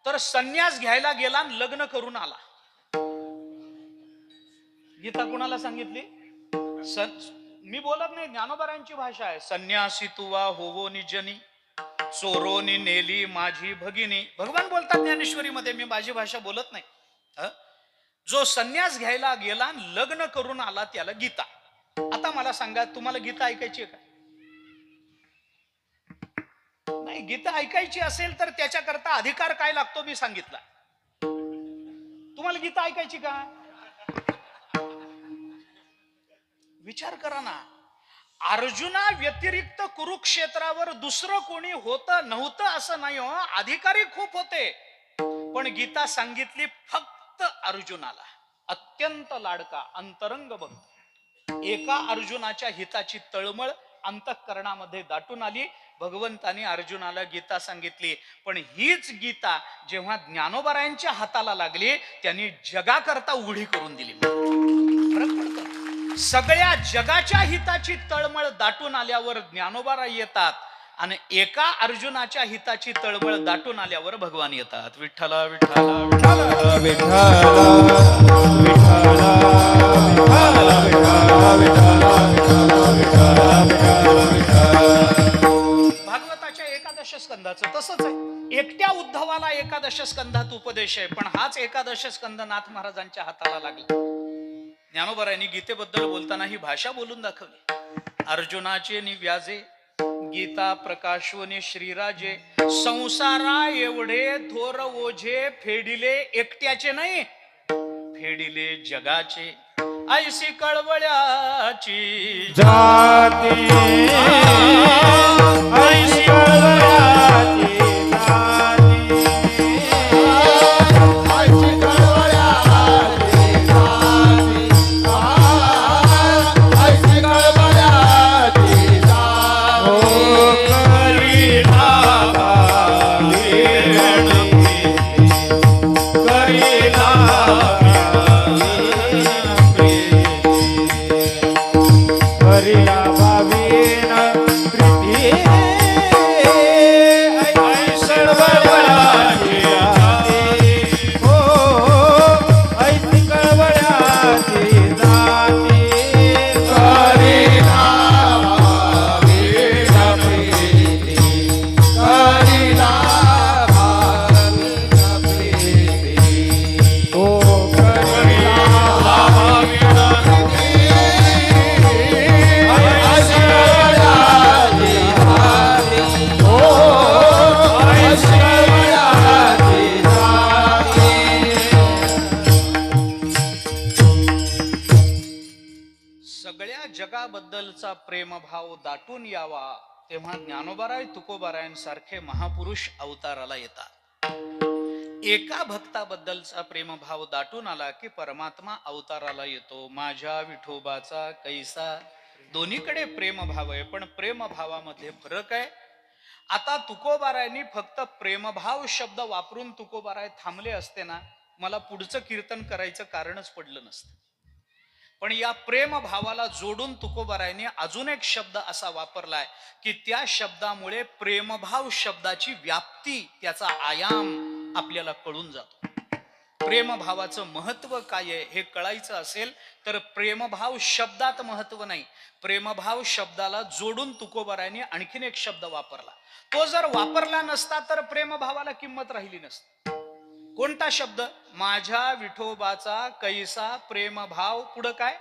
तर संन्यास घ्यायला गेला आणि लग्न करून आला. गीता कुणाला सांगितली? मी बोलत नाही, ज्ञानोबारांची भाषा आहे. संन्यासी तुवा होवो निजनी, चोरोनी नेली माझी भगिनी. भगवान बोलतात ज्ञानेश्वरी मध्ये, मी माझी भाषा बोलत नाही. जो संन्यास घ्यायला गेला लग्न करून आला त्याला गीता. आता मला सांगा, तुम्हाला गीता ऐकायची आहे का? नाही. गीता ऐकायची असेल तर त्याच्याकरता अधिकार काय लागतो मी सांगितला. तुम्हाला गीता ऐकायची का? विचार करा ना. अर्जुना व्यतिरिक्त कुरुक्षेत्रावर दुसरं कोणी होतं नव्हतं असं नाही हो, अधिकारी खूप होते. पण गीता सांगितली फक्त अर्जुनाला. अत्यंत लाडका, अंतरंग भक्त. एका अर्जुनाच्या हिताची तळमळ अंतःकरणामध्ये दाटून आली. भगवंतानी अर्जुनाला गीता सांगितली. पण हीच गीता जेव्हा ज्ञानोबारायांच्या हाताला लागली, त्यांनी जगाकरता उघडी करून दिली. फरक पडतो. सगळ्या जगाच्या हिताची तळमळ दाटून आल्यावर ज्ञानोबाराय येतात, आणि एका अर्जुनाच्या हिताची तळमळ दाटून आल्यावर भगवान येतात. विठ्ठला विठ्ठला विठ्ठला भागवताच्या एकादश स्कंदाचं तसंच आहे. एकट्या उद्धवाला एकादश स्कंदात उपदेश आहे, पण हाच एकादश स्कंद नाथ महाराजांच्या हाताला लागला. ज्ञानोबारायांनी गीतेबद्दल बोलताना ही भाषा बोलून दाखवली. अर्जुनाचे निव्याजे गीता प्रकाशवने श्रीराजे, संसारा एवढे थोर ओझे फेडिले एकट्याचे नाही, फेडिले जगाचे. ऐशी कळवळ्याची जाती, ऐशी कळवळ्याची जाती, प्रेमभाव दाटून यावा तेव्हा ज्ञानोबाराय तुकोबारायांसारखे महापुरुष अवताराला येतात. एका भक्ताबद्दलचा प्रेमभाव दाटून आला की परमात्मा अवताराला येतो. माझ्या विठोबाचा कैसा, दोन्हीकडे प्रेमभाव आहे, पण प्रेमभावामध्ये फरक आहे. आता तुकोबारायांनी फक्त प्रेमभाव शब्द वापरून तुकोबाराय थांबले असते ना, मला पुढचं कीर्तन करायचं कारणच पडलं नसतं. पण या प्रेम भावाला जोडून तुकोबारायांनी अजून एक शब्द असा वापरलाय की त्या शब्दामुळे प्रेमभाव शब्दाची व्याप्ती, त्याचा आयाम आपल्याला कळून जातो. प्रेमभावाचं महत्व काय आहे हे कळायचं असेल तर प्रेमभाव शब्दात महत्व नाही, प्रेमभाव शब्दाला जोडून तुकोबारायांनी आणखीन एक शब्द वापरला. तो जर वापरला नसता तर प्रेमभावाला किंमत राहिली नसती. कोणता शब्द? माझ्या विठोबाचा कैसा प्रेमभाव, पुढं काय?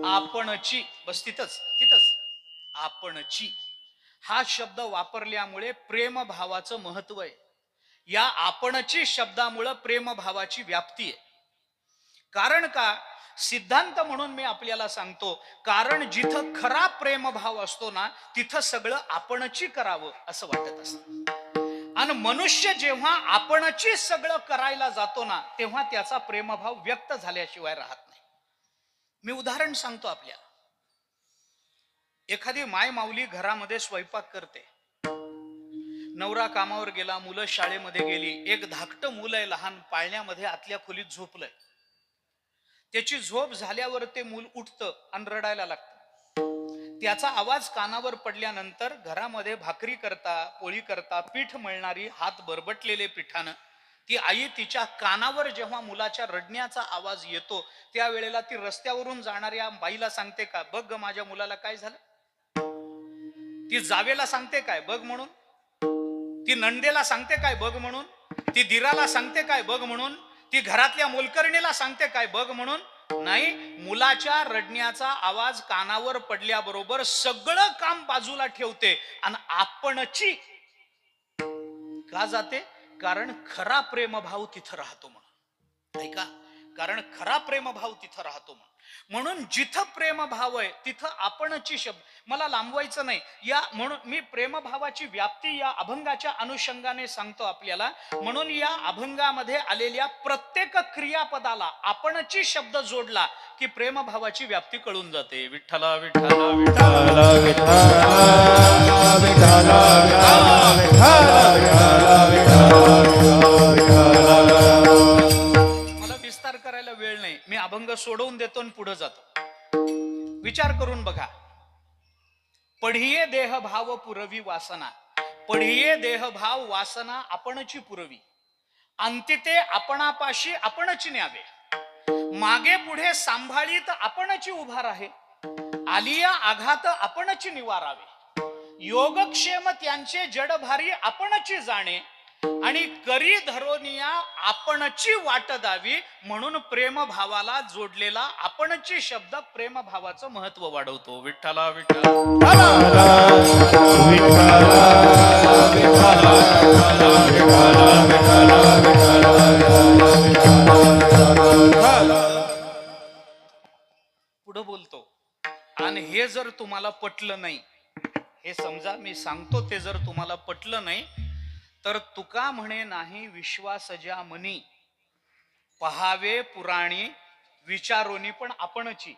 आपणची. बस तिथंच तिथंच आपणची हा शब्द वापरल्यामुळे प्रेमभावाचं महत्व आहे. या आपणची शब्दामुळे प्रेमभावाची व्याप्ती आहे. कारण का? सिद्धांत म्हणून मी आपल्याला सांगतो, कारण जिथं खरा प्रेमभाव असतो ना तिथं सगळं आपणची करावं असं वाटत असतं. आणि मनुष्य जेव्हा आपणची सगळं करायला जातो ना तेव्हा त्याचा प्रेमभाव व्यक्त झाल्याशिवाय राहत नाही. मी उदाहरण सांगतो आपल्याला. एखादी माय माऊली घरामध्ये स्वयंपाक करते, नवरा कामावर गेला, मुलं शाळेमध्ये गेली, एक धाकटं मूल आहे लहान, पाळण्यामध्ये आतल्या खोलीत झोपलंय. त्याची झोप झाल्यावर ते मूल उठतं आणि रडायला लागतं. त्याचा आवाज कानावर पडल्यानंतर घरामध्ये भाकरी करता, पोळी करता, पीठ मळणारी, हात बरबटलेले पिठानं ती आई तिच्या कानावर जेव्हा मुलाच्या रडण्याचा आवाज येतो त्यावेळेला ती रस्त्यावरून जाणाऱ्या बाईला सांगते का, बघ ग माझ्या मुलाला काय झालं? ती जावेला सांगते काय, बघ म्हणून? ती नंदेला सांगते काय, बघ म्हणून? ती दिराला सांगते काय, बघ म्हणून? ती घरातल्या मोलकरणीला सांगते काय, बघ म्हणून? नाही, मुलाच्या रडण्याचा आवाज कानावर पडल्याबरोबर सगळं काम बाजूला ठेवते आणि आपणची का जाते? कारण खरा प्रेमभाव तिथं राहतो म्हणून. ऐका, कारण खरा प्रेमभाव तिथं राहतो म्हणून जिथं प्रेमभाव आहे तिथं आपणची शब्द. मला लांबवायचं नाही या, म्हणून मी प्रेमभावाची व्याप्ती या अभंगाच्या अनुषंगाने सांगतो आपल्याला. म्हणून या अभंगामध्ये आलेल्या प्रत्येक क्रियापदाला आपणची शब्द जोडला की प्रेमभावाची व्याप्ती कळून जाते. विठ्ठला विठ्ठला विठ्ठला मला विस्तार करायला वेळ नाही, मी अभंग सोडवून देतो आणि पुढे जातो. विचार करून बघा. पढिये देह भाव पुरवी वासना, पढिये देह भाव वासना आपणची पुरवी, अंतिते आपणापाशी आपणची न्यावे, मागे पुढे सांभाळीत आपणची उभा राहे, आलिया आघात आपणची निवारावे, योगक्षेम त्यांचे जडभारी आपणची जाणे, आणि करी धरोनिया आपणची वाट दावी. म्हणून प्रेमभावाला जोडलेला आपणची शब्द प्रेमभावाचं महत्व वाढवतो. विठ्ठला विठ्ठला पुढे बोलतो. आणि हे जर तुम्हाला पटलं नाही, हे समजा मी सांगतो ते जर तुम्हाला पटलं नाही तर तुका म्हणे नाही विश्वास ज्या मनी, पहावे पुराणी विचारोनी पण आपणची.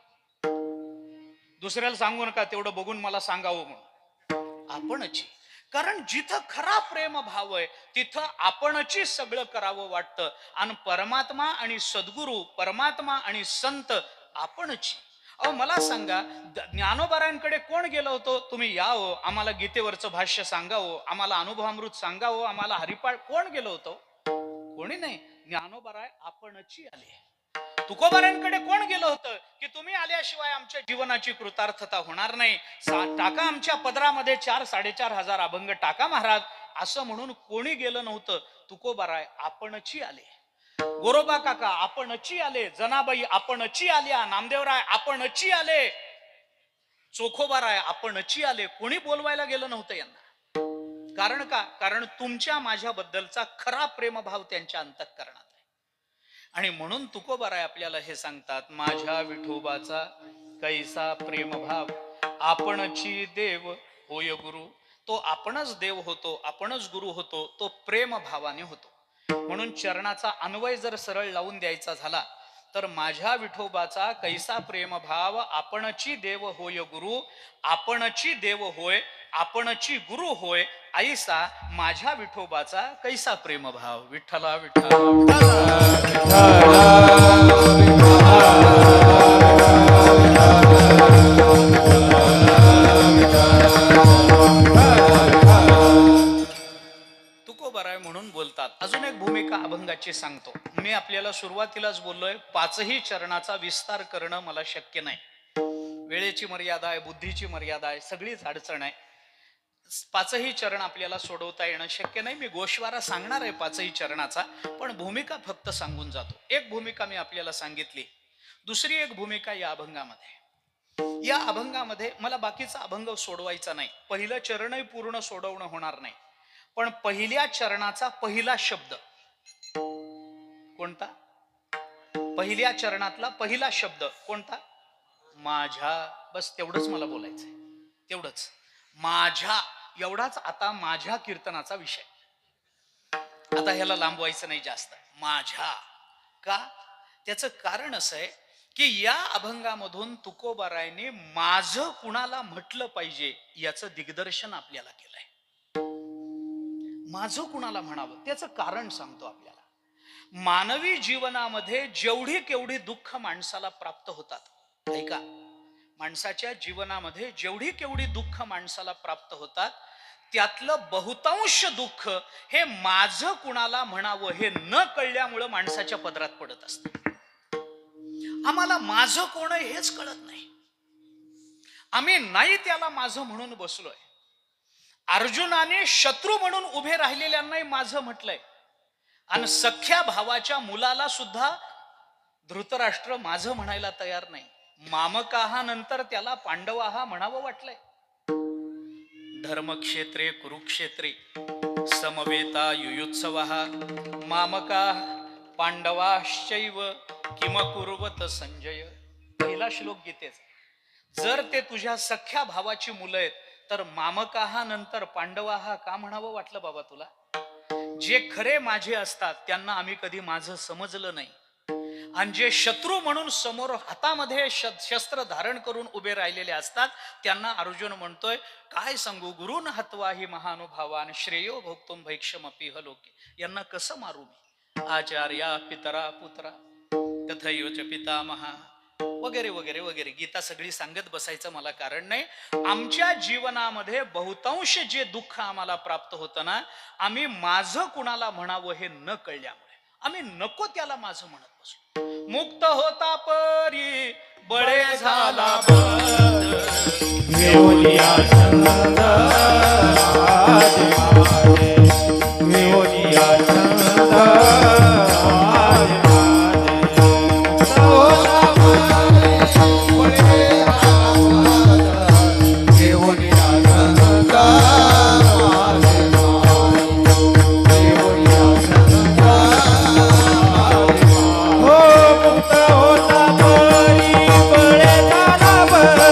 दुसऱ्याला सांगू नका तेवढं बघून मला सांगावं म्हणून. आपणची. कारण जिथं खरा प्रेम भाव आहे तिथं आपणची सगळं करावं वाटतं. आणि परमात्मा आणि सद्गुरु, परमात्मा आणि संत आपणची. अहो मला सांगा, ज्ञानोबारायांकडे कोण गेलो होतो? तुम्ही या हो, आम्हाला गीतेवरचं भाष्य सांगावं, आम्हाला अनुभवामृत सांगावं, आम्हाला हरिपाठ, कोण गेलो होतो? कोणी नाही. ज्ञानोबाराय आपणची आले. तुकोबारायांकडे कोण गेलं होतं की तुम्ही आल्याशिवाय आमच्या जीवनाची कृतार्थता होणार नाही, टाका आमच्या पदरामध्ये 4-4.5 अभंग टाका महाराज, असं म्हणून कोणी गेलं नव्हतं. तुकोबाराय आपणची आले. गोरोबा काका आपणची आले, जनाबाई आपणची आल्या, नामदेवराय आपणची आले, चोखोबाराय आपणची आले. कोणी बोलवायला गेलं नव्हतं यांना. कारण का? कारण तुमच्या माझ्याबद्दलचा खरा प्रेमभाव त्यांच्या अंतःकरणात आहे. आणि म्हणून तुकोबाराय आपल्याला हे सांगतात, माझ्या विठोबाचा कैसा प्रेमभाव. आपणची देव होय गुरु. तो आपणच देव होतो, आपणच गुरु होतो, तो प्रेम भावाने होतो. म्हणून चरणाचा अन्वय जर सरळ लावून द्यायचा झाला तर माझ्या विठोबाचा कैसा प्रेम भाव, आपणची देव होय गुरु, आपणची देव होय, आपणची गुरु होय, ऐसा माझ्या विठोबाचा कैसा प्रेम भाव. विठ्ठला विठ्ठला तुकोबाराय म्हणून बोलतात. अजून एक भूमिका अभंगाची सांगतो. मी आपल्याला सुरुवातीलाच बोललोय, पाचही चरणाचा विस्तार करणं मला शक्य नाही. वेळेची मर्यादा आहे, बुद्धीची मर्यादा आहे, सगळीच अडचण आहे. पाचही चरण आपल्याला सोडवता येणं शक्य नाही. मी गोषवारा सांगणार आहे पाचही चरणाचा, पण भूमिका फक्त सांगून जातो. एक भूमिका मी आपल्याला सांगितली. दुसरी एक भूमिका या अभंगामध्ये. या अभंगामध्ये मला बाकीचा अभंग सोडवायचा नाही. पहिलं चरणही पूर्ण सोडवणं होणार नाही, पण पहिल्या चरणाचा पहिला शब्द कोणता? पहिल्या चरणातला पहिला शब्द कोणता? माझ्या. बस तेवढंच मला बोलायचंय, तेवढंच. माझ्या एवढाच आता माझ्या कीर्तनाचा विषय. आता ह्याला लांबवायचं नाही जास्त. माझ्या का? त्याचं कारण असं आहे की या अभंगामधून तुकोबारायने माझं कुणाला म्हटलं पाहिजे याचं दिग्दर्शन आपल्याला केलंय. माझं कुणाला म्हणावं त्याचं कारण सांगतो आपल्याला. मानवी जीवनामध्ये जेवढी केवढी दुःख माणसाला प्राप्त होतात, ऐका, माणसाच्या जीवनामध्ये जेवढी केवढी दुःख माणसाला प्राप्त होतात, त्यातलं बहुतांश दुःख हे माझं कुणाला म्हणावं हे न कळल्यामुळं माणसाच्या पदरात पडत असतं. आम्हाला माझं कोण आहे हेच कळत नाही. आम्ही नाही त्याला माझं म्हणून बसलोय. अर्जुनाने शत्रू म्हणून उभे राहिलेल्यांनाही माझं म्हटलंय, आणि सख्या भावाच्या मुलाला सुद्धा धृतराष्ट्र माझं म्हणायला तयार नाही. मामकाहा नंतर त्याला पांडवाहा म्हणावं वाटलंय. धर्मक्षेत्रे कुरुक्षेत्रे समवेता युयुत्सवः मामका पांडवाश्चैव किम कुर्वत संजय. पहिला श्लोक गीतेचा. जर ते तुझ्या सख्या भावाची मुलं आहेत तर मामकाहा नंतर पांडवाहा का म्हणावं वाटलं बाबा तुला? जे खरे माझे असतात त्यांना आम्ही कधी माझं समजलं नाही, आणि जे शत्रू म्हणून समोर हातामध्ये शस्त्र धारण करून उभे राहिलेले असतात त्यांना अर्जुन म्हणतोय, काय सांगू, गुरुन हत्वा ही महानुभावान श्रेयो भोक्तुम भैक्षमपीह लोके. यांना कसं मारू मी? आचार्या पितरा पुत्रा तथैव च पितामहा वगैरे वगैरे वगैरे. गीता सगळी सांगत बसायचं मला कारण नाही. आमच्या जीवनामध्ये बहुतांश जे दुःख आम्हाला प्राप्त होतं ना, आम्ही माझं कुणाला म्हणावं हे न कळल्यामुळे आम्ही नको त्याला माझं म्हणत बसलो. मुक्त होता परी बळे झाला बंद, घेऊनिया छंद माझे माझे, घेऊनिया छंद माझे माझे. होता परी बळे झाला बंद, घेऊनिया छंद माझे माझे, घेऊनिया छंद माझे माझे. हो मुक्त होता परी बळे झाला बंद,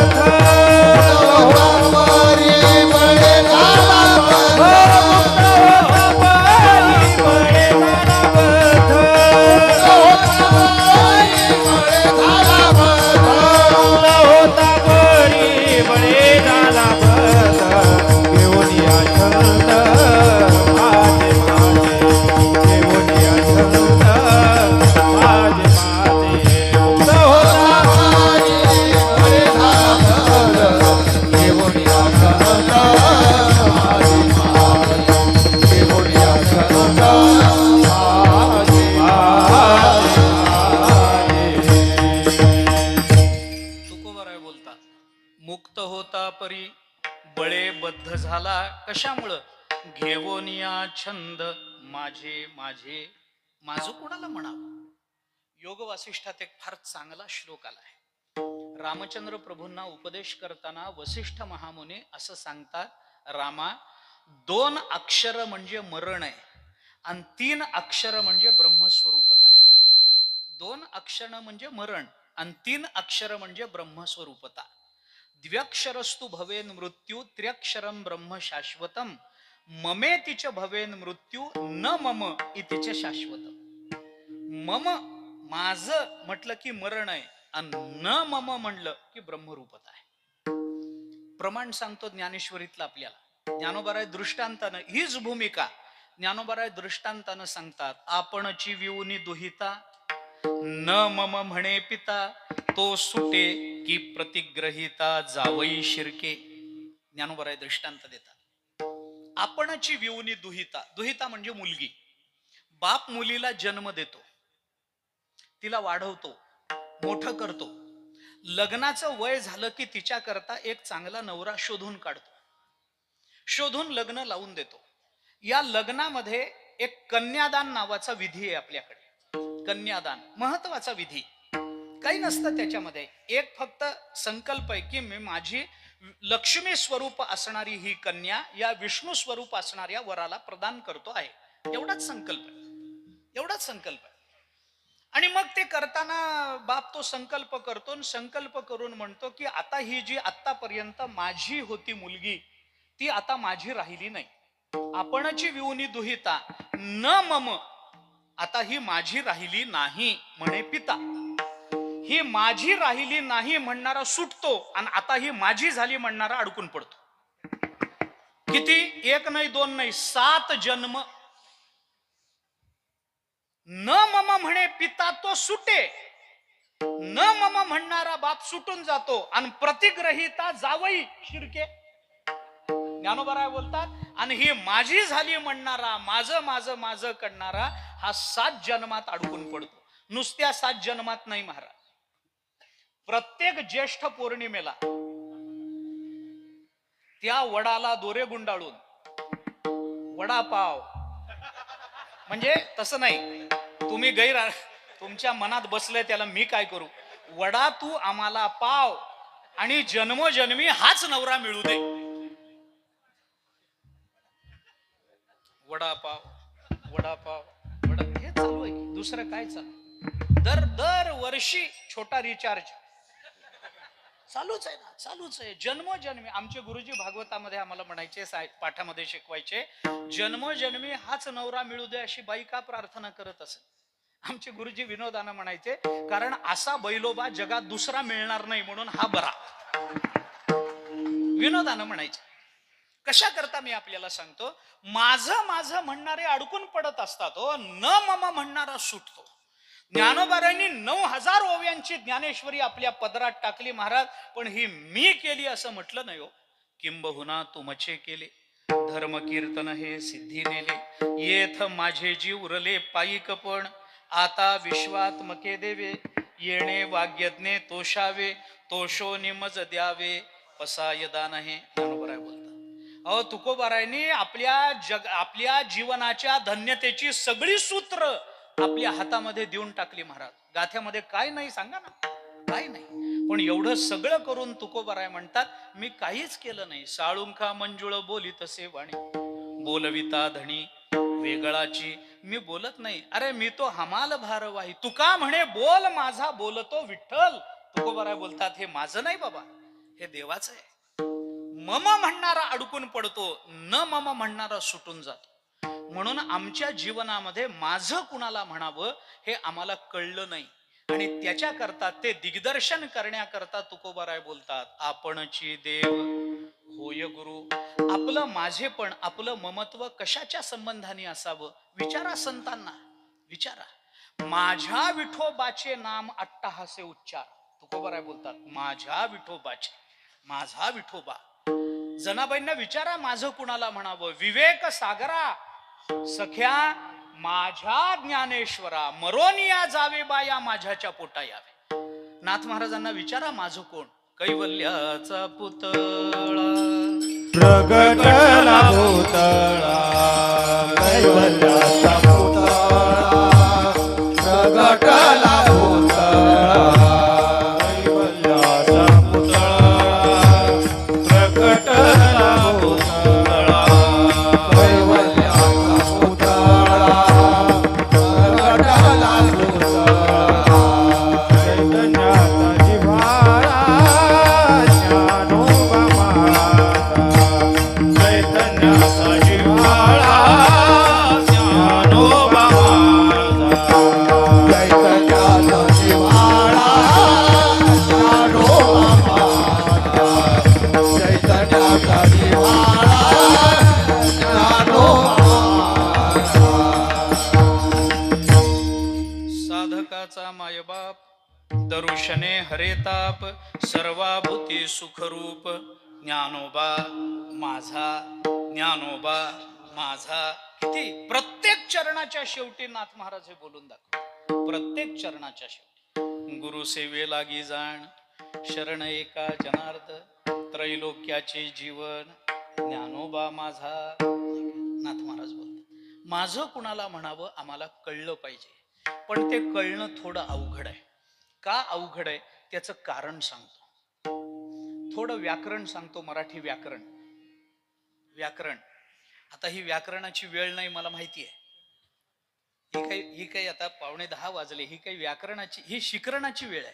मुक्त होता परी बळे बद्ध झाला. कशामुळं? घेवोनिया छंद माझे माझे. माझं कोणाला म्हणावं? योग वासिष्ठात एक फार चांगला श्लोक आलाय. रामचंद्र प्रभूंना उपदेश करताना वसिष्ठ महामुनी असं सांगतात, रामा, 2 अक्षर म्हणजे मरण आहे आणि 3 अक्षर म्हणजे ब्रह्मस्वरूपता आहे. 2 अक्षर म्हणजे मरण आणि 3 अक्षर म्हणजे ब्रह्मस्वरूपता. द्व्यक्षरस्तु भवेन मृत्यू त्र्यक्षरम ब्रह्म शाश्वतम ममेतिच भवेन मृत्यू न मम इतिच शाश्वतम. मम माझ म्हटलं की मरण आहे आणि न मम म्हणलं की ब्रह्मरूपता आहे. प्रमाण सांगतो ज्ञानेश्वरीतलं आपल्याला. ज्ञानोबाराय दृष्टांतानं हीच भूमिका ज्ञानोबाराय दृष्टांतानं सांगतात. आपणची विऊनी दुहिता न मम म्हणे पिता तो सुटे की प्रतिग्रहिता जावई शिरके. ज्ञानोबाराय दृष्टांत देतात. आपणची विऊनी दुहिता, दुहिता म्हणजे मुलगी. बाप मुलीला जन्म देतो, तिला वाढवतो, मोठं करतो. लग्नाचं वय झालं की तिच्या करता एक चांगला नवरा शोधून काढतो, शोधून लग्न लावून देतो. या लग्नामध्ये एक कन्यादान नावाचा विधी आहे आपल्याकडे. कन्यादान महत्वाचा विधी. काही नसतं त्याच्यामध्ये. एक फक्त संकल्प आहे की मी माझी लक्ष्मी स्वरूप असणारी ही कन्या या विष्णू स्वरूप असणाऱ्या वराला प्रदान करतो आहे. एवढाच संकल्प आहे, एवढाच संकल्प आहे. आणि मग ते करताना बाप तो संकल्प करतो, संकल्प करून म्हणतो की आता ही जी आतापर्यंत माझी होती मुलगी ती आता माझी राहिली नाही. आपणची विऊनी दुहिता न मम, आता ही माझी राहिली नाही म्हणे पिता. ही माझी राहिली नाही म्हणणारा सुटतो आणि आता ही माझी झाली म्हणणारा अडकून पडतो. किती? एक नाही, दोन नाही, 7 जन्म. न मम म्हणे पिता तो सुटे, न मम म्हणणारा बाप सुटून जातो आणि प्रतिग्रहिता जावई शिरके. ज्ञानोबाराय बोलतात आणि ही माझी झाली म्हणणारा, माझं माझं माझं करणारा हा 7 जन्मात अडकून पडतो. नुसत्या 7 जन्मात नाही महाराज. प्रत्येक ज्येष्ठ पौर्णिमेला त्या वडाला दोरे गुंडाळून वडापाव, म्हणजे तसं नाही, तुम्ही तुमच्या मनात बसलंय त्याला मी काय करू, वडा तू आम्हाला पाव आणि जन्मोजन्मी हाच नवरा मिळू दे. वडापाव वडापाव वडा, हे चालू आहे. दुसरं काय चालू? दर वर्षी छोटा रिचार्ज चालूच आहे ना, चालूच आहे. जन्मोजन्मी आमचे गुरुजी भागवतामध्ये आम्हाला म्हणायचे, पाठामध्ये शिकवायचे, जन्मोजन्मी हाच नवरा मिळू दे अशी बाई का प्रार्थना करत असेल. आमचे गुरुजी विनोदानं म्हणायचे, कारण असा बैलोबा जगात दुसरा मिळणार नाही म्हणून हा बरा. विनोदानं म्हणायचे. कशा करता मी आपल्याला सांगतो, माझं माझं म्हणणारे अडकून पडत असतात हो, न मम म्हणणारा सुटतो. ज्ञानोबारायांनी 9000 ओव्यांची ज्ञानेश्वरी आपल्या पदरात टाकली महाराज, पण ही मी केली असं म्हटलं नाही हो. किंबहुना तुमचे केले धर्म कीर्तन हे सिद्धी नेले, येथ माझे जीव उरले पायिक पण आता विश्वात्मके देवे, येणे वाग्यज्ञे तोषावे तोषो निमज द्यावे पसाय दान हे. ज्ञानोबाराय बोलतात. अहो तुकोबारायांनी आपल्या जीवनाच्या धन्यतेची सगळी सूत्र आपल्या हातामध्ये देऊन टाकली महाराज. गाथ्यामध्ये काय नाही सांगा ना, काय नाही. पण एवढं सगळं करून तुकोबाराय म्हणतात, मी काहीच केलं नाही. साळुंखा मंजुळ बोली तसे वाणी, बोलविता धणी वेगळाची मी बोलत नाही. अरे मी तो हमाल भारवाही, तुका म्हणे बोल माझा बोलतो विठ्ठल. तुकोबाराय बोलतात, हे माझं नाही बाबा, हे देवाचं आहे. मम म्हणणारा अडकून पडतो, न मम म्हणणारा सुटून जातो. म्हणून आमच्या जीवनामध्ये माझं कुणाला म्हणावं हे आम्हाला कळलं नाही. आणि त्याच्या करता ते दिग्दर्शन करण्याकरता तुकोबाराय बोलतात, आपणची देव होय गुरु. आपलं माझेपण, आपलं ममत्व कशाच्या संबंधाने असावं विचारा. संतांना विचारा. माझ्या विठोबाचे नाम अट्टहासे उच्चार. तुकोबाराय बोलतात, माझ्या विठोबाचे, माझा विठोबा. जनाबाईंना विचारा, माझं कुणाला म्हणावं. विवेक सागरा सख्या माझ्या ज्ञानेश्वरा, मरोनिया जावे बाया माझ्याच्या पोटा यावे. नाथ महाराजांना विचारा, माझं कोण. कैवल्याचा पुतळा प्रगटला पुतळा, कैवल्याचा पुतळा प्रगटला पुतळा, कैवल्याचा पुतळा प्रगटला पुतळा, कैवल्याचा पुतळा प्रगटला पुतळा. चैतन्याचा जिव्हाळा ज्ञानो साधकाचा मायबाप दरुशने हरेताप सर्वाभूती सुखरूप ज्ञानोबा माझा ज्ञानोबा माझा. किती प्रत्येक चरणाच्या शेवटी नाथ महाराज हे बोलून दाखव. प्रत्येक चरणाच्या शेवटी गुरु सेवे लागी जाण शरण एका जनार्द त्रैलोक्याचे जीवन ज्ञानोबा माझा. नाथ महाराज बोलतात माझं कुणाला म्हणावं आम्हाला कळलं पाहिजे, पण ते कळणं थोडं अवघड आहे. का अवघड आहे त्याचं कारण सांगतो. थोडं व्याकरण सांगतो, मराठी व्याकरण. व्याकरण आता ही व्याकरणाची वेळ नाही मला माहिती आहे. ही काही आता 9:15 वाजले. ही काही व्याकरणाची, ही शिकरणाची वेळ आहे,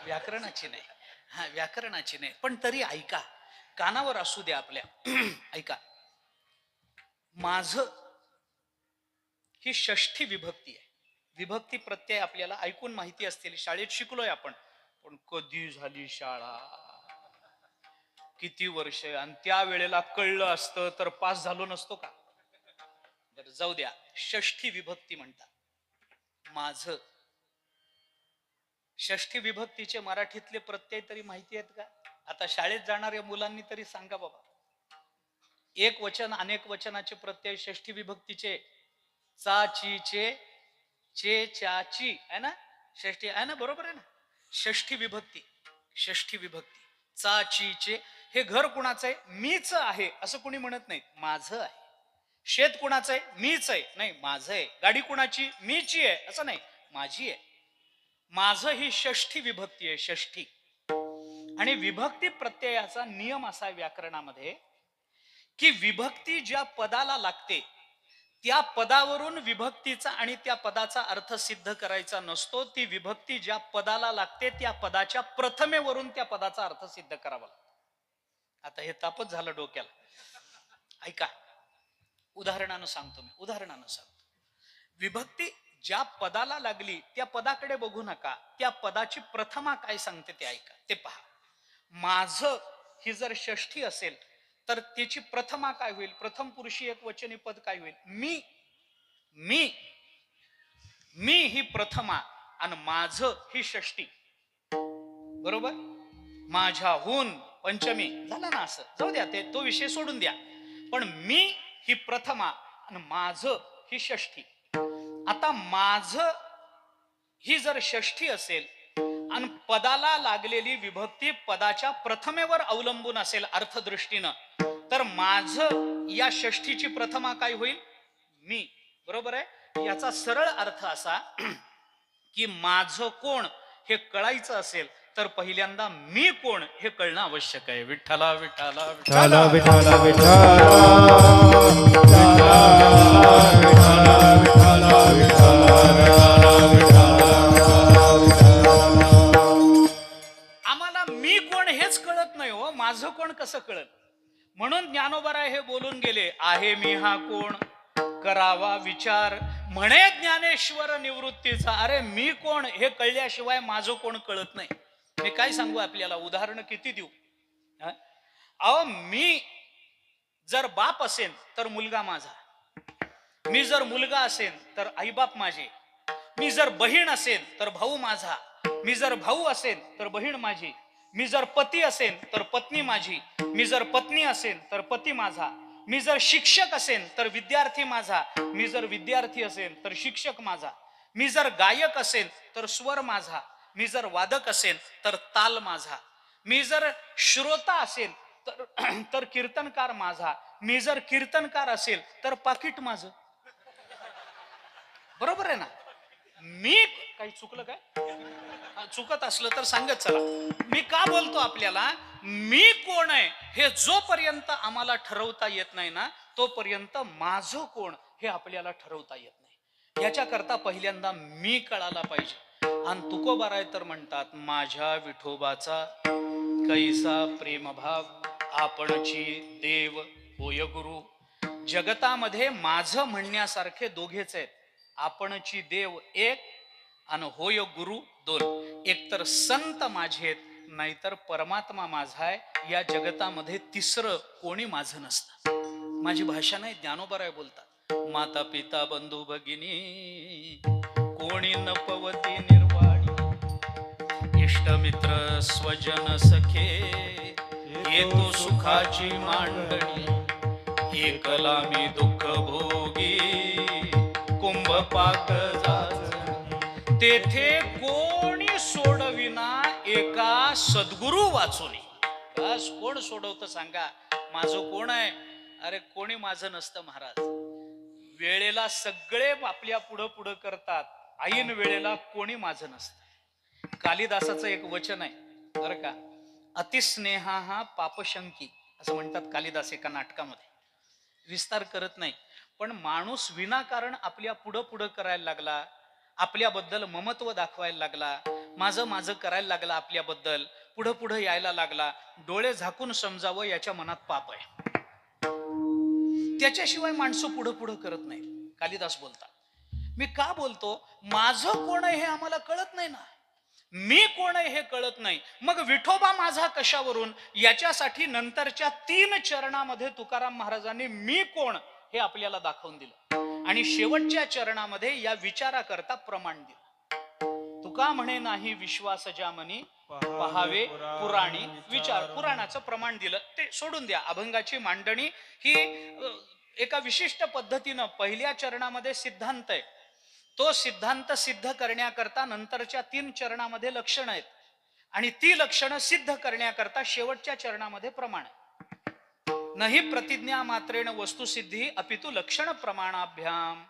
व्याकरणाची नाही. हा व्याकरणाची नाही, पण तरी ऐका, कानावर असू द्या आपल्या. ऐका, माझं ही षष्ठी विभक्ती आहे. विभक्ती प्रत्यय आपल्याला ऐकून माहिती असतील, शाळेत शिकलोय आपण. पण कधी झाली शाळा, किती वर्ष, आणि त्या वेळेला कळलं असतं तर पास झालो नसतो का? बरं जाऊ द्या. षष्ठी विभक्ती म्हणतात माझं. षष्ठी विभक्तीचे मराठीतले प्रत्यय तरी माहिती आहेत का? आता शाळेत जाणाऱ्या मुलांनी तरी सांगा बाबा. एक वचन अनेक वचनाचे प्रत्यय षष्ठी विभक्तीचे. चा ची चे चे चा ची आहे ना, षष्ठी आहे ना, बरोबर आहे ना. षष्ठी विभक्ती, षष्ठी विभक्ती. चा ची चे. हे घर कुणाचं आहे? मीच आहे असं कोणी म्हणत नाही, माझं आहे. शेत कुणाचं आहे? मीच आहे, नाही माझं आहे. गाडी कुणाची? मीची आहे असं नाही, माझी आहे. माझं ही षष्ठी विभक्ती आहे, षष्ठी. आणि विभक्ती प्रत्ययाचा नियम असा व्याकरणामध्ये की विभक्ती ज्या पदाला लागते त्या पदावरून विभक्तीचा आणि त्या पदाचा अर्थ सिद्ध करायचा नसतो. ती विभक्ती ज्या पदाला लागते त्या पदाच्या प्रथमेवरून त्या पदाचा अर्थ सिद्ध करावा लागतो. आता हे तापच झालं डोक्याला. ऐका, उदाहरणानं सांगतो मी, उदाहरणानं सांगतो. विभक्ती ज्या पदाला लागली त्या पदाकडे बघू नका, त्या पदाची प्रथमा काय सांगते ते ऐका, ते पहा. माझं ही जर षष्ठी असेल तर त्याची प्रथमा काय होईल? प्रथम पुरुषी एक वचनी पद काय होईल? मी. मी मी ही प्रथमा आणि माझं ही षष्ठी, बरोबर. माझ्याहून पंचमी झाला ना. असं जाऊ द्या, ते तो विषय सोडून द्या. पण मी ही प्रथमा आणि माझं ही षष्ठी. आता माझं ही जर षष्ठी असेल आणि पदाला लागलेली विभक्ती पदाच्या प्रथमेवर अवलंबून असेल अर्थदृष्टीनं, तर माझं या षष्ठीची प्रथमा काय होईल? मी, बरोबर आहे. याचा सरळ अर्थ असा की माझं कोण हे कळायचं असेल तर पहिल्यांदा मी कोण हे कळणं आवश्यक आहे. विठ्ठला विठ्ठला विठ्ठला विठ्ठला विठ्ठला आम्हाला मी कोण हेच कळत नाही हो, माझं कोण कसं कळत. म्हणून ज्ञानोबराय हे बोलून गेले, आहे मी हा कोण, करावा विचार. म्हणे ज्ञानेश्वर निवृत्तीचा. अरे मी कोण हे कळल्याशिवाय माझं कोण कळत नाही. मी काय सांगू आपल्याला, उदाहरण किती देऊ. अहो, मी जर बाप असेल तर मुलगा माझा, मी जर मुलगा असेल तर आईबाप माझे, मी जर बहीण असेल तर भाऊ माझा, मी जर भाऊ असेल तर बहीण माझी, मी जर पती असेल तर पत्नी माझी, मी जर पत्नी असेल तर पती माझा, मी जर शिक्षक असेल तर विद्यार्थी माझा, मी जर विद्यार्थी असेल तर शिक्षक माझा, मी जर गायक असेल तर स्वर माझा, मी जर वादक असेल तर ताल माझा, मी जर श्रोता असेल तर कीर्तनकार माझा, मी जर कीर्तनकार असेल तर पाकिट माझं. बरोबर आहे ना. मी काही चुकलं काय? चुकत असलं तर सांगत चला. मी का बोलतो आपल्याला मी कोण आहे हे जोपर्यंत आम्हाला ठरवता येत नाही ना, तोपर्यंत माझं कोण हे आपल्याला ठरवता येत नाही. याच्याकरता पहिल्यांदा मी कळाला पाहिजे. आणि तुकोबाराय तर म्हणतात, माझ्या विठोबाचा कैसा प्रेमभाव, आपणची देव होय गुरु. जगतामध्ये माझं म्हणण्यासारखे दोघेच आहेत. आपणची देव एक आणि होय गुरु दोन. एक तर संत माझे आहेत, नाहीतर परमात्मा माझा आहे. या जगतामध्ये तिसरं कोणी माझं नसतं. माझी भाषा नाही, ज्ञानोबराय बोलतात. माता पिता बंधू भगिनी कोणी न पवती निर्वाणी, इष्ट मित्र स्वजन सखे येतो सुखाची मांडणी, एकला मी दुःख भोगी कुंभ पाक जाचणी, तेथे कोणी सोडविना एका सद्गुरु वाचुनी. बस कोण सोडवतं सांगा? माझं कोण आहे? अरे कोणी माझं नसतं महाराज. वेळेला सगळे आपल्या पुढं पुढं करतात, ऐन वेळेला कोणी माझं नसतं. कालिदासाचं एक वचन आहे बरं का, अतिस्नेहा हा पापशंकी असं म्हणतात कालिदास एका नाटकामध्ये. विस्तार करत नाही, पण माणूस विनाकारण आपल्या पुढं पुढं करायला लागला, आपल्याबद्दल ममत्व दाखवायला लागला, माझं माझं करायला लागला, आपल्याबद्दल पुढं पुढं यायला लागला, डोळे झाकून समजावं याच्या मनात पाप आहे. त्याच्याशिवाय माणसं पुढं पुढं करत नाही. कालिदास बोलतात. मी का बोलतो? माझं कोण आहे हे आम्हाला कळत नाही ना, मी कोण आहे हे कळत नाही. मग विठोबा माझा कशावरून? याच्यासाठी नंतरच्या 3 चरणामध्ये तुकाराम महाराजांनी मी कोण हे आपल्याला दाखवून दिलं, आणि शेवटच्या चरणामध्ये या विचाराकरता प्रमाण दिलं. तुका म्हणे नाही विश्वास ज्यामनी पहावे पुराणी विचार. पुराणाचं प्रमाण दिलं, ते सोडून द्या. अभंगाची मांडणी ही एका विशिष्ट पद्धतीनं पहिल्या चरणामध्ये सिद्धांत आहे, तो सिद्धांत सिद्ध करण्याकरता नंतरच्या 3 चरणामध्ये लक्षणं आहेत, आणि ती लक्षणं सिद्ध करण्याकरता शेवटच्या चरणामध्ये प्रमाण आहे. नाही प्रतिज्ञा मात्रेण वस्तुसिद्धी अपितु लक्षण प्रमाणाभ्याम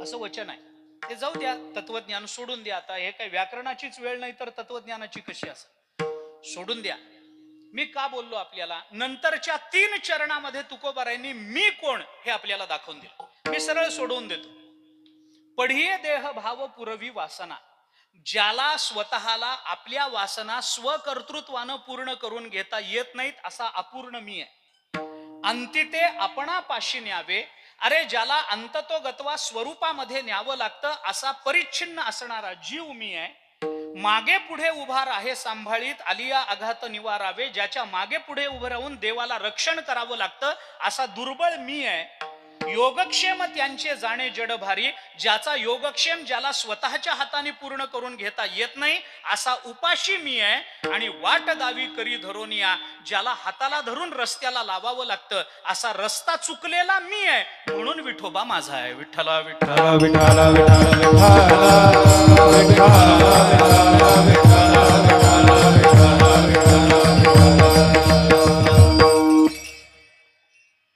असं वचन आहे. ते जाऊ द्या, तत्वज्ञान सोडून द्या. आता हे काय व्याकरणाचीच वेळ नाही तर तत्वज्ञानाची कशी असं सोडून द्या. मी का बोललो? आपल्याला नंतरच्या 3 चरणामध्ये तुकोबारायांनी मी कोण हे आपल्याला दाखवून दिलं. मी सरळ सोडवून देतो. पढिये देह भाव पुरवी वासना, ज्याला स्वतःला आपल्या वासना स्वकर्तृत्वानं पूर्ण करून घेता येत नाहीत असा अपूर्ण मी आहे. अंती ते आपणापाशी न्यावे, अरे ज्याला अंततोगत्वा स्वरूपामध्ये न्यावं लागतं असा परिच्छिन्न असणारा जीव मी आहे. मागे पुढे उभा राहे सांभाळीत आलिया आघात निवारावे, ज्याच्या मागे पुढे उभं राहून देवाला रक्षण करावं लागतं असा दुर्बळ मी आहे. योगक्षेम त्यांचे जाणे जडभारी, ज्याचा योगक्षेम ज्याला स्वतःच्या हाताने पूर्ण करून घेता येत नाही असा उपाशी मी आहे. आणि वाट दावी करी धरोनिया, ज्याला हाताला धरून रस्त्याला लावावं लागतं असा रस्ता चुकलेला मी आहे. म्हणून विठोबा माझा आहे. विठ्ठला विठ्ठला विठ्ठला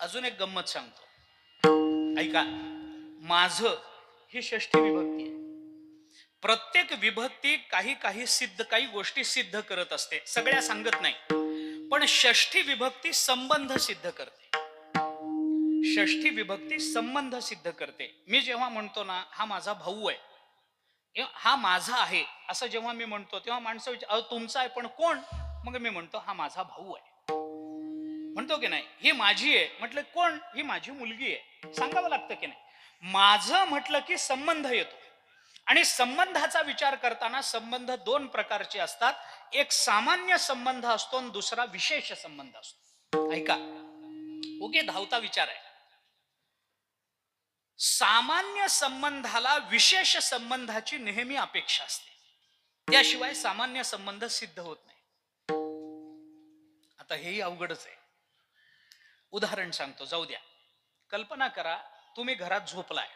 अजून एक गंमत सांगतो, ऐका. माझं ही षष्ठी विभक्ती आहे. प्रत्येक विभक्ती काही काही सिद्ध, काही गोष्टी सिद्ध करत असते, सगळ्या सांगत नाही. पण षष्ठी विभक्ती संबंध सिद्ध करते. षष्ठी विभक्ती संबंध सिद्ध करते. मी जेव्हा म्हणतो ना हा माझा भाऊ आहे, हा माझा आहे असं जेव्हा मी म्हणतो तेव्हा माणसं विचार तुमचा आहे पण कोण? मग मी म्हणतो हा माझा भाऊ आहे. म्हणतो की नाही, ही माझी आहे म्हटलं कोण? ही माझी मुलगी आहे. सांगावं लागतं की नाही. माझं म्हटलं की संबंध येतो, आणि संबंधाचा विचार करताना संबंध 2 प्रकारचे असतात. एक सामान्य संबंध असतो आणि दुसरा विशेष संबंध असतो. ऐका, ओके, धावता विचार आहे. सामान्य संबंधाला विशेष संबंधाची नेहमी अपेक्षा असते, त्याशिवाय सामान्य संबंध सिद्ध होत नाही. आता हेही अवघडच आहे. उदाहरण सांगतो, जाऊ द्या. कल्पना करा तुम्ही घरात झोपलाय,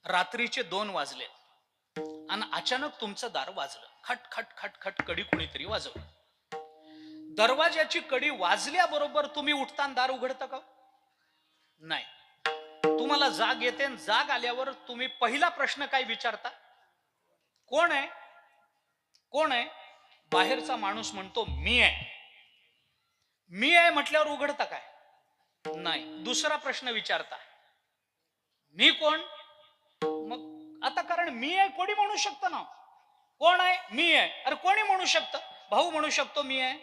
रात्रीचे 2 वाजले आणि अचानक तुमचं दार वाजलं. खट खट खट खट कडी कुणीतरी वाजवलं. दरवाजाची कडी वाजल्याबरोबर तुम्ही उठताना दार उघडता का? नाही. तुम्हाला जाग येते, जाग आल्यावर तुम्ही पहिला प्रश्न काय विचारता? कोण आहे? कोण आहे? बाहेरचा माणूस म्हणतो मी आहे. मी आहे म्हटल्यावर उघडता काय? नाही. दुसरा प्रश्न विचारता, मी कोण? मग आता कारण मी आहे कोणी म्हणू शकतं ना. कोण आहे? मी आहे. अरे कोणी म्हणू शकतं? भाऊ म्हणू शकतो मी आहे,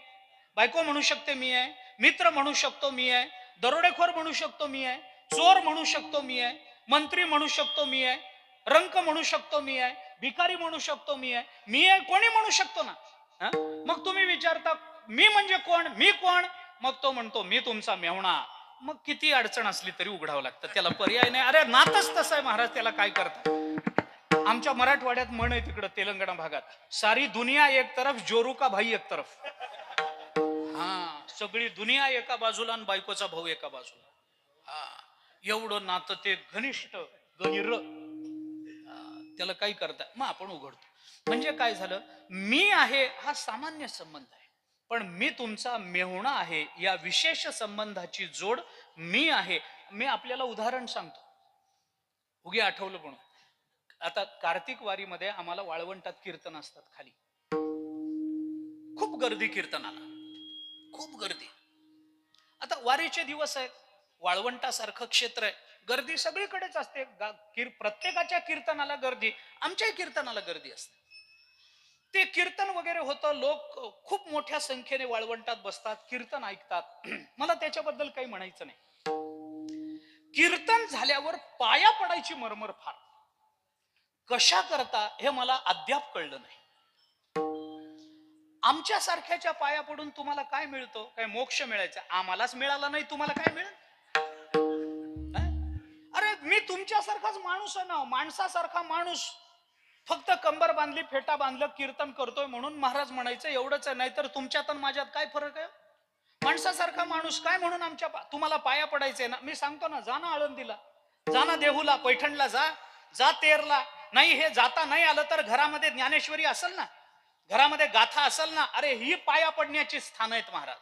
बायको म्हणू शकते मी आहे, मित्र म्हणू शकतो मी आहे, दरोडेखोर म्हणू शकतो मी आहे, चोर म्हणू शकतो मी आहे, मंत्री म्हणू शकतो मी आहे, रंक म्हणू शकतो मी आहे, भिकारी म्हणू शकतो मी आहे. मी आहे कोणी म्हणू शकतो ना. मग तुम्ही विचारता मी म्हणजे कोण? मी कोण? मग तो म्हणतो मी तुमचा मेहुणा, मग किती अडचण असली तरी उघडावं लागतं, त्याला पर्याय नाही. अरे नातच तसं आहे महाराज, त्याला काय करता. आमच्या मराठवाड्यात म्हण आहे तिकडं तेलंगणा भागात, सारी दुनिया एक तरफ जोरू का भाई एक तरफ. हा, सगळी दुनिया एका बाजूला आणि बायकोचा भाऊ एका बाजूला. हा, एवढं नातं ते घनिष्ठ गहिर, त्याला काही करता. मग आपण उघडतो. म्हणजे काय झालं, मी आहे हा सामान्य संबंध आहे, पण मी तुमचा मेहुणा आहे या विशेष संबंधाची जोड मी आहे. मी आपल्याला उदाहरण सांगतो, उगी आठवलं म्हणून. आता कार्तिक वारीमध्ये आम्हाला वाळवंटात कीर्तन असतात खाली, खूप गर्दी कीर्तनाला, खूप गर्दी. आता वारीचे दिवस आहेत, वाळवंटासारखं क्षेत्र आहे, गर्दी सगळीकडेच असते. प्रत्येकाच्या कीर्तनाला गर्दी, आमच्याही कीर्तनाला गर्दी असते. ते कीर्तन वगैरे होतं, लोक खूप मोठ्या संख्येने वाळवंटात बसतात, कीर्तन ऐकतात. मला त्याच्याबद्दल काही म्हणायचं नाही. कीर्तन झाल्यावर पाया पडायची मरमर फार, कशा करता हे मला अद्याप कळलं नाही. आमच्या सारख्याच्या पाया पडून तुम्हाला काय मिळतो? काय मोक्ष मिळायचा? आम्हालाच मिळाला नाही, तुम्हाला काय मिळेल? अरे मी तुमच्यासारखाच माणूस आहे ना, माणसासारखा माणूस, फक्त कंबर बांधली, फेटा बांधलं, कीर्तन करतोय म्हणून महाराज म्हणायचं, एवढंच आहे. नाहीतर तुमच्यात आणि माझ्यात काय फरक आहे? माणसासारखा माणूस काय म्हणून आमच्या तुम्हाला पाया पडायचंय ना. मी सांगतो ना, जा ना आळंदीला, जा ना देहूला, पैठणला जा, जा तेरला. नाही हे जाता नाही आलं तर घरामध्ये ज्ञानेश्वरी असेल ना, घरामध्ये गाथा असेल ना. अरे ही पाया पडण्याची स्थान आहेत महाराज.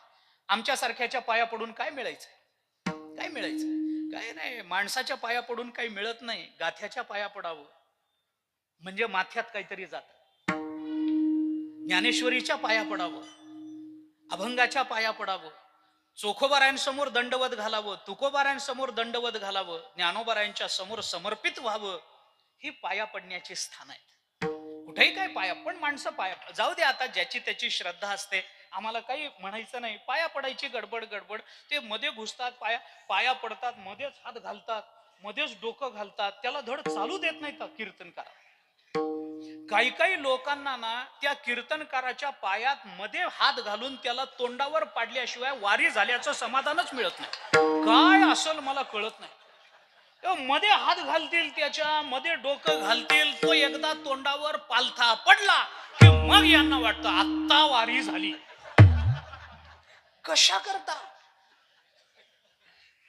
आमच्या सारख्याच्या पाया पडून काय मिळायचंय? काय मिळायचं? काय नाही. माणसाच्या पाया पडून काही मिळत नाही. गाथ्याच्या पाया पडावं म्हणजे माथ्यात काहीतरी जात. ज्ञानेश्वरीच्या पाया पडावं, अभंगाच्या पाया पडावं, चोखोबारायांसमोर दंडवत घालावं, तुकोबारायांसमोर दंडवत घालावं, ज्ञानोबारायांच्या समोर समर्पित व्हावं. ही पाया पडण्याची स्थान आहेत. कुठेही काय पाया, पण माणसं पाया जाऊ दे. आता ज्याची त्याची श्रद्धा असते, आम्हाला काही म्हणायचं नाही. पाया पडायची गडबड गडबड, ते मध्ये घुसतात, पाया पडतात, मध्येच हात घालतात, मध्येच डोकं घालतात, त्याला धड चालू देत नाही तर कीर्तनकार. काही काही लोकांना ना त्या कीर्तनकाराच्या पायात मध्ये हात घालून त्याला तोंडावर पाडल्याशिवाय वारी झाल्याचं समाधानच मिळत नाही. काय असेल मला कळत नाही. मध्ये हात घालतील, त्याच्या मध्ये डोकं घालतील, तो एकदा तोंडावर पालथा पडला की मग यांना वाटतं आत्ता वारी झाली. कशा करता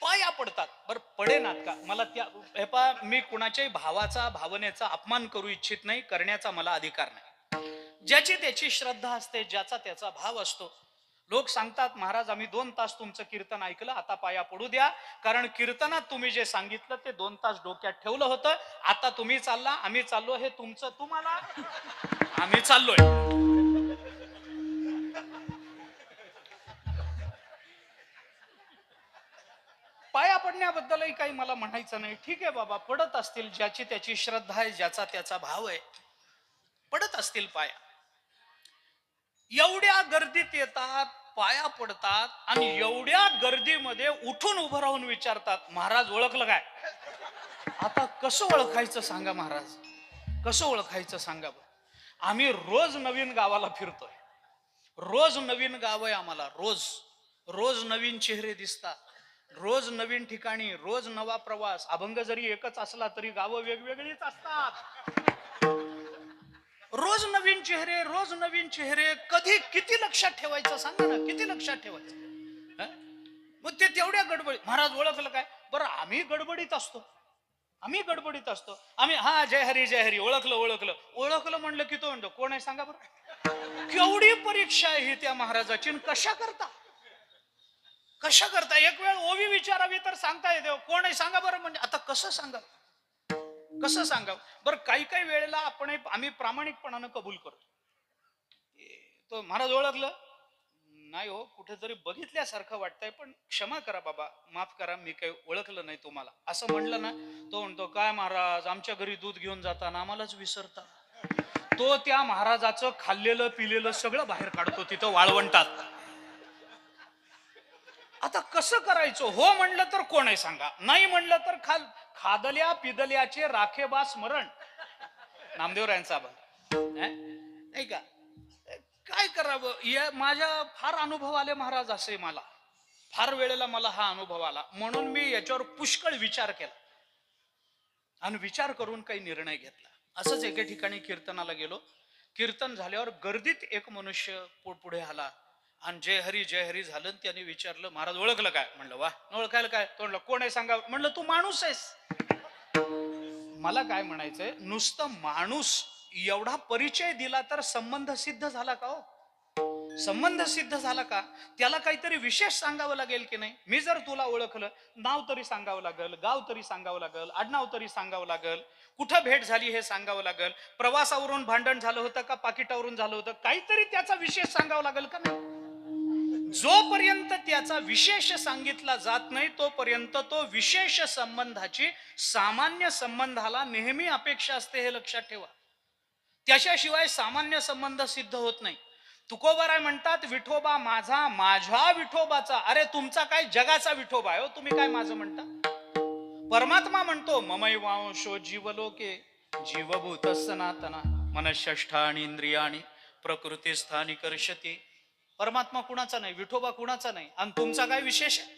पाया पडतात? बर पडेनात का? मला त्या मी कुणाच्याही भावाचा भावनेचा अपमान करू इच्छित नाही, करण्याचा मला अधिकार नाही. ज्याची त्याची श्रद्धा असते, ज्याचा त्याचा भाव असतो. लोक सांगतात, महाराज आम्ही 2 तास तुमचं कीर्तन ऐकलं, आता पाया पडू द्या, कारण कीर्तनात तुम्ही जे सांगितलं ते 2 तास डोक्यात ठेवलं होतं. आता तुम्ही चालला, आम्ही चाललो, हे तुमचं तुम्हाला, आम्ही चाललोय. पाया पडण्याबद्दलही काही मला म्हणायचं नाही. ठीक आहे बाबा, पडत असतील, ज्याची त्याची श्रद्धा आहे, ज्याचा त्याचा भाव आहे, पडत असतील पाया. एवढ्या गर्दीत येतात, पाया पडतात, आणि एवढ्या गर्दीमध्ये उठून उभं राहून विचारतात, महाराज ओळखलं काय? आता कसं ओळखायचं सांगा महाराज, कसं ओळखायचं सांगा. आम्ही रोज नवीन गावाला फिरतोय, रोज नवीन गाव आहे आम्हाला, रोज रोज नवीन चेहरे दिसतात, रोज नवीन ठिकाणी, रोज नवा प्रवास. अभंग जरी एकच असला तरी गावं वेगवेगळीच असतात. रोज नवीन चेहरे, रोज नवीन चेहरे. कधी किती लक्षात ठेवायचं सांगा ना, किती लक्षात ठेवायचं? मग ते तेवढ्या गडबडीत, महाराज ओळखलं काय? बरं आम्ही गडबडीत असतो, आम्ही गडबडीत असतो. आम्ही हा जय हरी जय हरी, ओळखलं ओळखलं ओळखलं म्हणलं की तो म्हणतो कोण आहे सांगा बरं. केवढी परीक्षा आहे ही त्या महाराजाची. कशा करता, कशा करता? एक वेळ ओवी विचारावी तर सांगता येते, कोण आहे सांगा बरं. म्हणजे आता कसं सांगा, कसं सांगावं बरं. काही काही वेळेला आम्ही प्रामाणिकपणानं कबूल करतो, तो महाराज ओळखलं नाही हो, कुठेतरी बघितल्यासारखं वाटतंय, पण क्षमा करा बाबा, माफ करा, मी काही ओळखलं नाही तुम्हाला, असं म्हणलं ना, तो म्हणतो काय महाराज, आमच्या घरी दूध घेऊन जाताना आम्हालाच विसरता. तो त्या महाराजाचं खाल्लेलं पिलेलं सगळं बाहेर काढतो तिथं वाळवंटात. आता कसं करायचं? हो म्हणलं तर कोण आहे सांगा, नाही म्हणलं तर खादल्या पिदल्याचे राखे बा स्मरण, नामदेवरायांचा नाही का? काय करावं? माझ्या फार अनुभव आले महाराज, असे मला फार वेळेला मला हा अनुभव आला, म्हणून मी याच्यावर पुष्कळ विचार केला आणि विचार करून काही निर्णय घेतला. असंच एके ठिकाणी कीर्तनाला गेलो. कीर्तन झाल्यावर गर्दीत एक मनुष्य पुढे आला आणि जय हरी झालं. त्याने विचारलं, महाराज ओळखलं काय? म्हणलं वा, ओळखायला काय? तो म्हणलं कोण आहे सांगा. म्हणलं तू माणूस आहेस. मला काय म्हणायचंय, नुसतं माणूस एवढा परिचय दिला तर संबंध सिद्ध झाला का? हो, संबंध सिद्ध झाला का? त्याला काहीतरी विशेष सांगावं लागेल की नाही? मी जर तुला ओळखलं, नाव तरी सांगावं लागेल, गाव तरी सांगावं लागेल, आडनाव तरी सांगावं लागेल, कुठं भेट झाली हे सांगावं लागेल, प्रवासावरून भांडण झालं होतं का पाकिटावरून झालं होतं, काहीतरी त्याचा विशेष सांगावं लागेल का नाही? जोपर्यंत त्याचा विशेष सांगितला जात नाही तोपर्यंत तो विशेष संबंधाची सामान्य संबंधाला नेहमी अपेक्षा असते, हे लक्षात ठेवा. त्याच्याशिवाय सामान्य संबंध सिद्ध होत नाही. तुकोबाराय म्हणतात, विठोबा माझा, माझ्या विठोबाचा. अरे तुमचा काय जगाचा विठोबा आहे हो, तुम्ही काय माझं म्हणता? परमात्मा म्हणतो, ममैवांशो जीवलोके जीवभूत सनातना मनःष्ठानी इंद्रियाणी प्रकृतीस्थानी कर्षति. परमात्मा कुणाचा नाही, विठोबा कुणाचा नाही. आणि तुमचा काय विशेष आहे?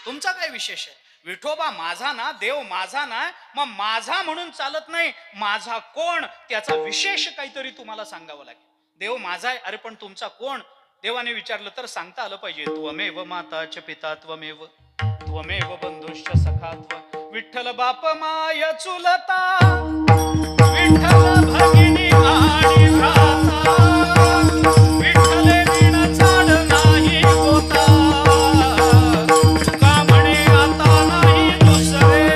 तुमचा काय विशेष आहे? विठोबा माझा ना, देव माझा ना, मग माझा म्हणून चालत नाही. माझा कोण, त्याचा विशेष काहीतरी तुम्हाला सांगावं लागेल. देव माझा आहे, अरे पण तुमचा कोण? देवाने विचारलं तर सांगता आलं पाहिजे. त्वमेव माता च पिता त्वमेव, त्वमेव बंधुश्च सखा त्वं. विठ्ठल बाप माय चुलता, विठ्ठल भगिनी आणि भ्राता, विठ्ठल विण चाड नाही होता, तुका म्हणे आता नाही दुसरे.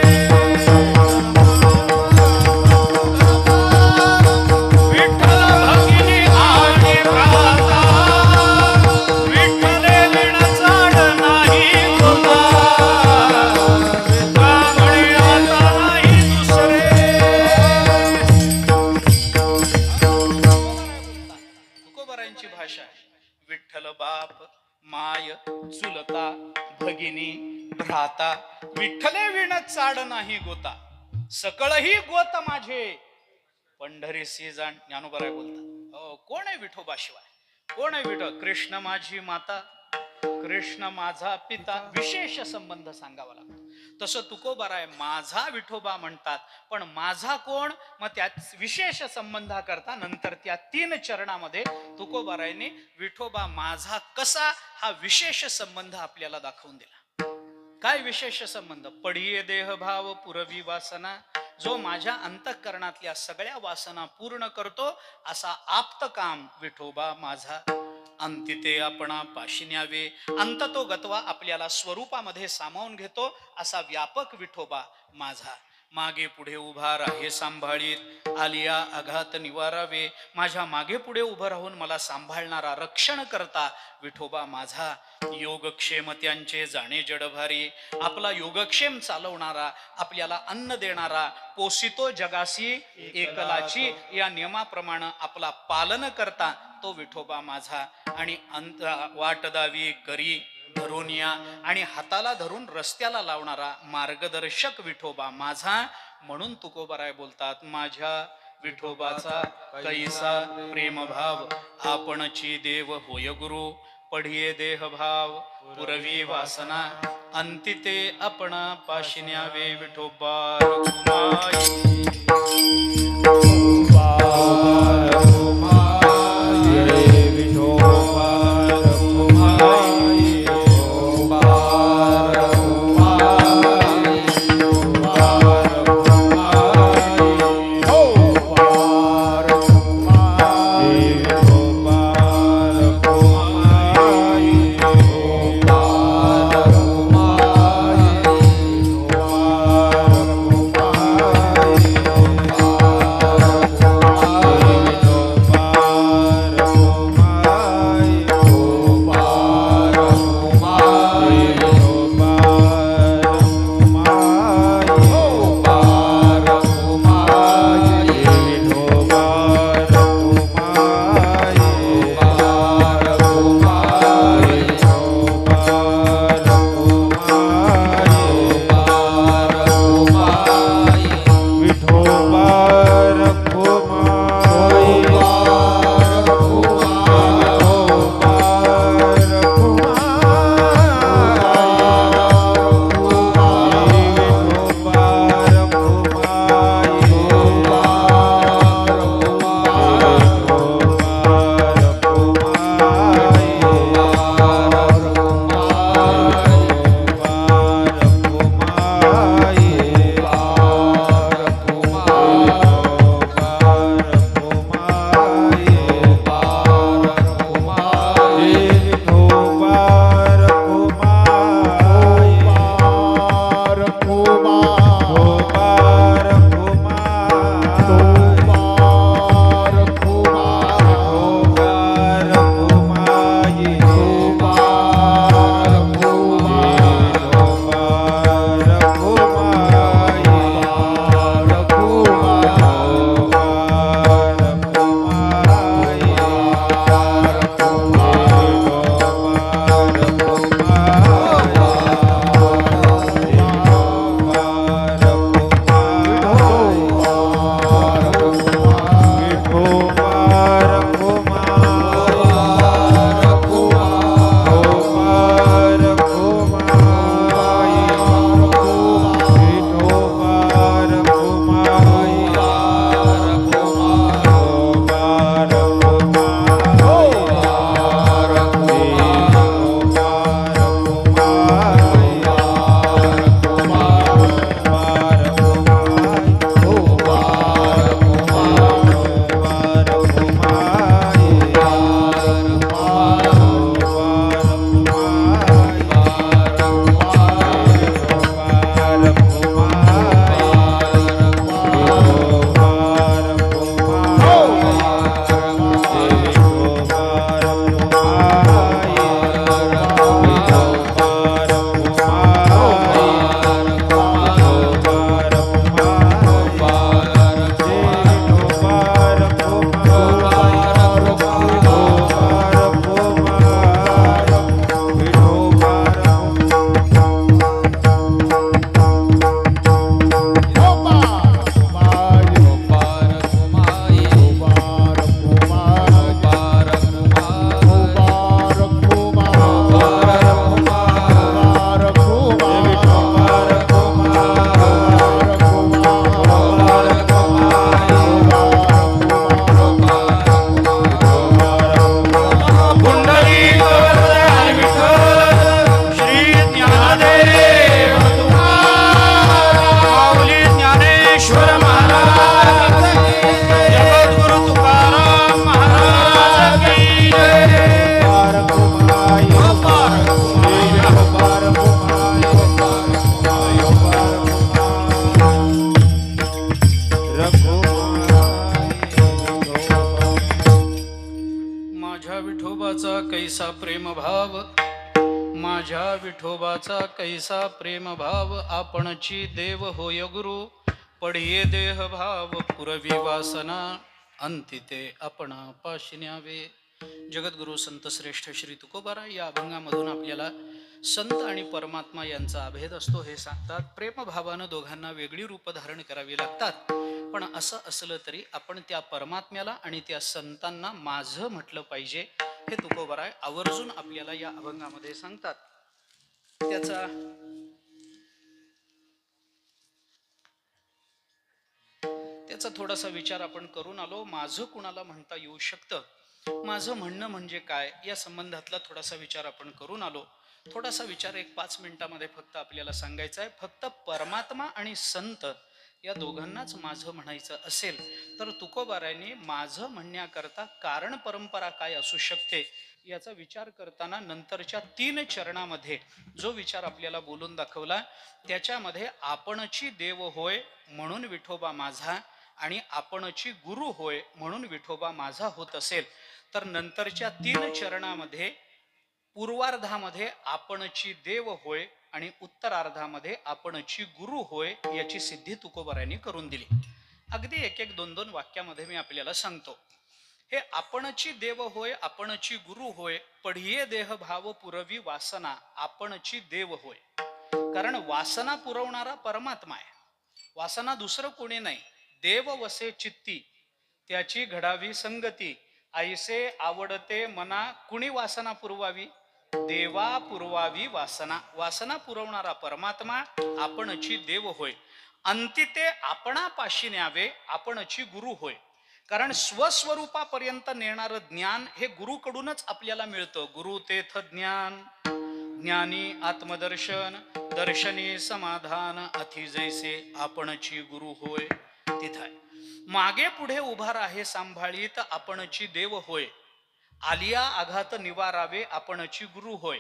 विठ्ठल भगिनी आणि भ्राता, विठ्ठल विण चाड नाही होता, तुका म्हणे आता नाही दुसरे. तुकोबारायांची भाषा आहे. विठ्ठल बाप माय चुलता भगिनी भ्राता, विठ्ठले विण चाड नाही गोता, सकळही गोत माझे पंढरीसी जाण. ज्ञानोबाराय बोलतात, कोण आहे विठोबा शिवाय? कोण आहे विठो? कृष्ण माझी माता, कृष्ण माझा पिता. विशेष संबंध सांगावा लागतो. तसं तुकोबाराय माझा विठोबा म्हणतात, पण माझा कोण? मग त्यात विशेष संबंधाकरता नंतर त्या 3 चरणामध्ये तुकोबारायने विठोबा माझा कसा हा विशेष संबंध आपल्याला दाखवून दिला. काय विशेष संबंध? पढिये देहभाव पुरवी वासना, जो माझ्या अंतःकरणातल्या सगळ्या वासना पूर्ण करतो असा आप्त काम विठोबा माझा. अंतिते आपणा पाशी न्यावे, अंत तो गतवा आपल्याला स्वरूपामध्ये सामावून घेतो असा व्यापक विठोबा माझा. मागे पुढे उभा राहे सांभाळीत, आलिया आघात निवारावे. माझ्या मागे पुढे उभं राहून मला सांभाळणारा, रक्षण करता विठोबा माझा. योगक्षेम त्यांचे जाणे जडभारी, आपला योगक्षेम चालवणारा, आपल्याला अन्न देणारा, पोसितो जगासी एकलाची या नियमाप्रमाणे आपला पालन करता तो विठोबा माझा. आणि वाटदावी करी धरून या, आणि हाताला धरून रस्त्याला लावणारा मार्गदर्शक विठोबा माझा. म्हणून तुकोबाराय बोलतात, माझ्या विठोबाचा कैसा प्रेमभाव, आपणची देव होय गुरु. पढिये देहभाव पुरवी वासना, अंतिते आपण पाशी न्यावे विठोबा रघुमाई. कैसा प्रेमभाव, माझ्या विठोबाचा कैसा प्रेमभाव, आपणची देव होय गुरु, पडिये देह भाव, पुरवी वासना, अंतिते आपणा पाशी न्यावे. जगद्गुरु संत श्रेष्ठ श्री तुकोबाराय या अभंगामधून आपल्याला संत आणि परमात्मा यांचा अभेद असतो हे सांगतात. प्रेमभावानं दोघांना वेगळी रूप धारण करावी लागतात, पण असं असलं तरी आपण त्या परमात्म्याला आणि त्या संतांना माझं म्हटलं पाहिजे हे तुकोबाराय आवर्जून आपल्याला या अभंगामध्ये सांगतात. त्याचा थोडासा विचार आपण करून आलो. माझं कुणाला म्हणता येऊ शकतं, माझं म्हणणं म्हणजे काय, या संबंधातला थोडासा विचार आपण करून आलो. थोडासा विचार एक 5 मिनिटामध्ये फक्त आपल्याला सांगायचा आहे. फक्त परमात्मा आणि संत या दोघांनाच माझं म्हणायचं असेल तर तुकोबारायांनी माझं म्हणण्याकरता कारण परंपरा काय असू शकते याचा विचार करताना नंतरच्या 3 चरणामध्ये जो विचार आपल्याला बोलून दाखवला त्याच्यामध्ये आपणची देव होय म्हणून विठोबा माझा आणि आपणची गुरु होय म्हणून विठोबा माझा होत असेल तर नंतरच्या 3 चरणामध्ये पूर्वार्धामध्ये आपणची देव होय आणि उत्तरार्धामध्ये आपणची गुरु होय याची सिद्धी तुकोबारायांनी करून दिली. अगदी 1-1, 2-2 वाक्यामध्ये मी आपल्याला सांगतो. हे आपणची देव होय आपणची गुरु होय, पढिये देह भाव पुरवी वासना, आपणची देव होय. कारण वासना पुरवणारा परमात्मा आहे, वासना दुसरं कोणी नाही. देव वसे चित्ती त्याची घडावी संगती, ऐसे आवडते मना कुणी वासना पुरवावी, देवा पुरवावी वासना. वासना पुरवणारा परमात्मा आपणची देव होय. अंतिते आपणापाशी न्यावे, आपणची गुरु होय. कारण स्वस्वरूपापर्यंत नेणारं ज्ञान हे गुरुकडूनच आपल्याला मिळतं. गुरु तेथ ज्ञान, ज्ञानी आत्मदर्शन, दर्शनी समाधान, अति जैसे आपणची गुरु होय. तिथं मागे पुढे उभा राहे सांभाळीत, आपणची देव होय. आलिया आघात निवारावे, आपणची गुरु होय.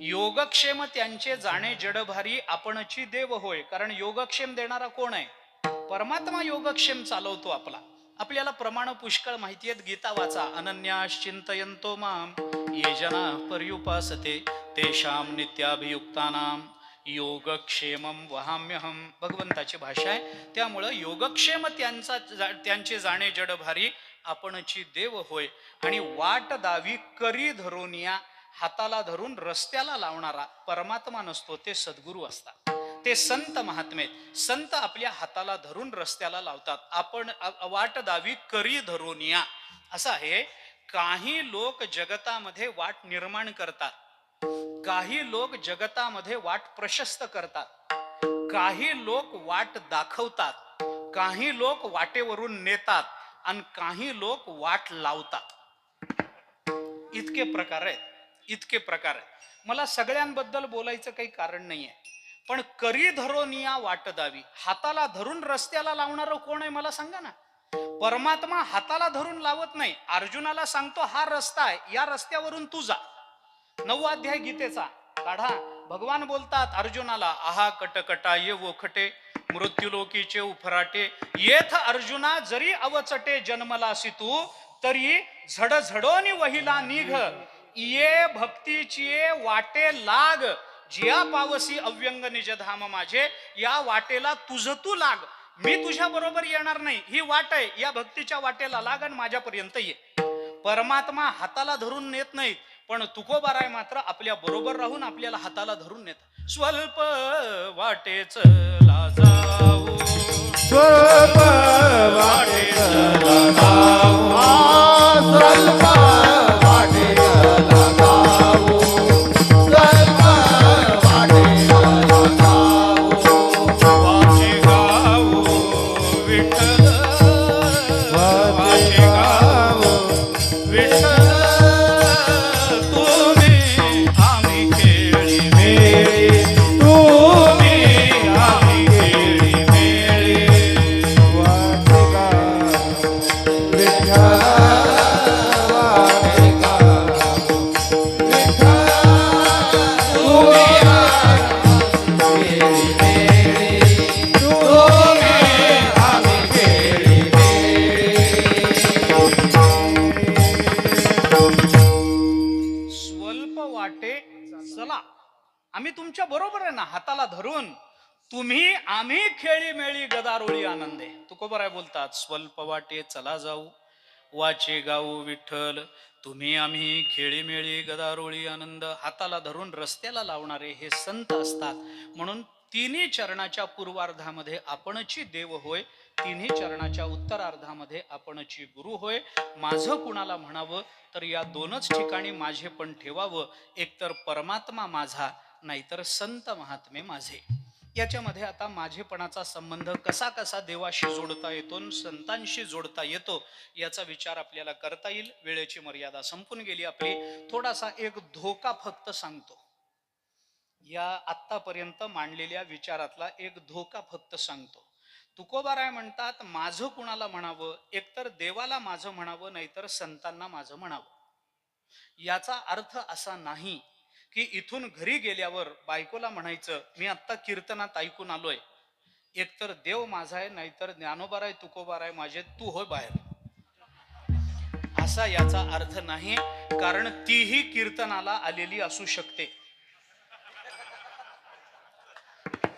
योगक्षेम त्यांचे जाणे जडभारी, आपणची देव होय. कारण योगक्षेम देणारा कोण आहे? परमात्मा योगक्षेम चालवतो आपला. आपल्याला प्रमाण पुष्कळ माहिती आहेत. गीता वाचा. अनन्याश्चिंतयन्तो माम ये जना पर्युपासते तेषां नित्याभियुक्तानां योगक्षेमं वहाम्यहम. भगवंताची भाषा आहे. त्यामुळं योगक्षेम त्यांचे जाणे जडभारी, आपणची देव होय. आणि वाट दावी करी धरून या, हाताला धरून रस्त्याला लावणारा परमात्मा नसतो, ते सद्गुरू असतात, ते संत महात्मे. संत आपल्या हाताला धरून रस्त्याला लावतात. आपण वाट दावी करी धरून या असं आहे. काही लोक जगतामध्ये वाट निर्माण करतात, काही लोक जगतामध्ये वाट प्रशस्त करतात, काही लोक वाट दाखवतात, काही लोक वाटेवरून नेतात आणि काही लोक वाट लावतात. इतके प्रकार आहेत, इतके प्रकार आहेत. मला सगळ्यांबद्दल बोलायचं काही कारण नाहीये, पण करी धरून या वाट दावी, हाताला धरून रस्त्याला लावणारं कोण आहे मला सांगा ना. परमात्मा हाताला धरून लावत नाही. अर्जुनाला सांगतो हा रस्ता आहे, या रस्त्यावरून तू जा. 9वा अध्याय गीतेचा काढा. भगवान बोलतात अर्जुनाला, आहा कटकटा ये वो खटे मृत्युलोकीचे उफराटे, येथ अर्जुना जरी अवचटे जन्मलासी तू, तरी झडझडोनी वहिला निघ, ये भक्तीची वाटे लाग, जिया पावसी अव्यंग निजधाम माझे, या वाटेला तुझ तू लाग. मी तुझ्या बरोबर येणार नाही, ही वाट आहे, या भक्तीच्या वाटेला लाग आणि माझ्यापर्यंत ये. परमात्मा हाताला धरून नेत नाहीत, पण तुकोबाराय मात्र आपल्या बरोबर राहून आपल्याला हाताला धरून नेत. स्वल्प वाटेच लाजाऊ, स्वल्प वाटेच लाजाऊ, स्वल्प वाटेच लाजाऊ, स्वल्प वाटेच लाजाऊ, वाचे गाऊ विठ्ठल, वाचे गाऊ विठ्ठल, तुम्ही आम्ही खेळी मेळी, तुम्ही आम्ही खेळी मेळी, हाताला धरून तुम्ही आम्ही खेळी मेळी गदारोळी आनंदे. तुकोबराय बोलतात, स्वल्प वाटे चला जाऊ वाचे गाऊ विठ्ठल, तुम्ही आम्ही खेळीमेळी गदारोळी आनंद. हाताला धरून रस्त्याला लावणारे हे संत असतात. म्हणून तिन्ही चरणाच्या पूर्वार्धामध्ये आपणची देव होय, तिन्ही चरणाच्या उत्तरार्धामध्ये आपणची गुरु होय. माझं कुणाला म्हणावं तर या दोनच ठिकाणी माझे पण ठेवावं, एकतर परमात्मा माझा, नाहीतर संत महात्मे माझे. याच्यामध्ये आता माझेपणाचा संबंध कसा कसा देवाशी जोडता येतो, संतांशी जोडता येतो, याचा विचार आपल्याला करता येईल. वेळेची मर्यादा संपून गेली आपली. थोडासा एक धोका फक्त सांगतो. या आत्तापर्यंत मांडलेल्या विचारातला एक धोका फक्त सांगतो. तुकोबाराय म्हणतात, माझं कुणाला म्हणावं, एकतर देवाला माझं म्हणावं, नाहीतर संतांना माझं म्हणावं. याचा अर्थ असा नाही की इथून घरी गेल्यावर बायकोला म्हणायचं, मी आत्ता कीर्तनात ऐकून आलोय, एकतर देव माझा आहे, नाहीतर ज्ञानोबाराय तुकोबाराय माझे, तू होय बाहेर. असा याचा अर्थ नाही, कारण तीही कीर्तनाला आलेली असू शकते.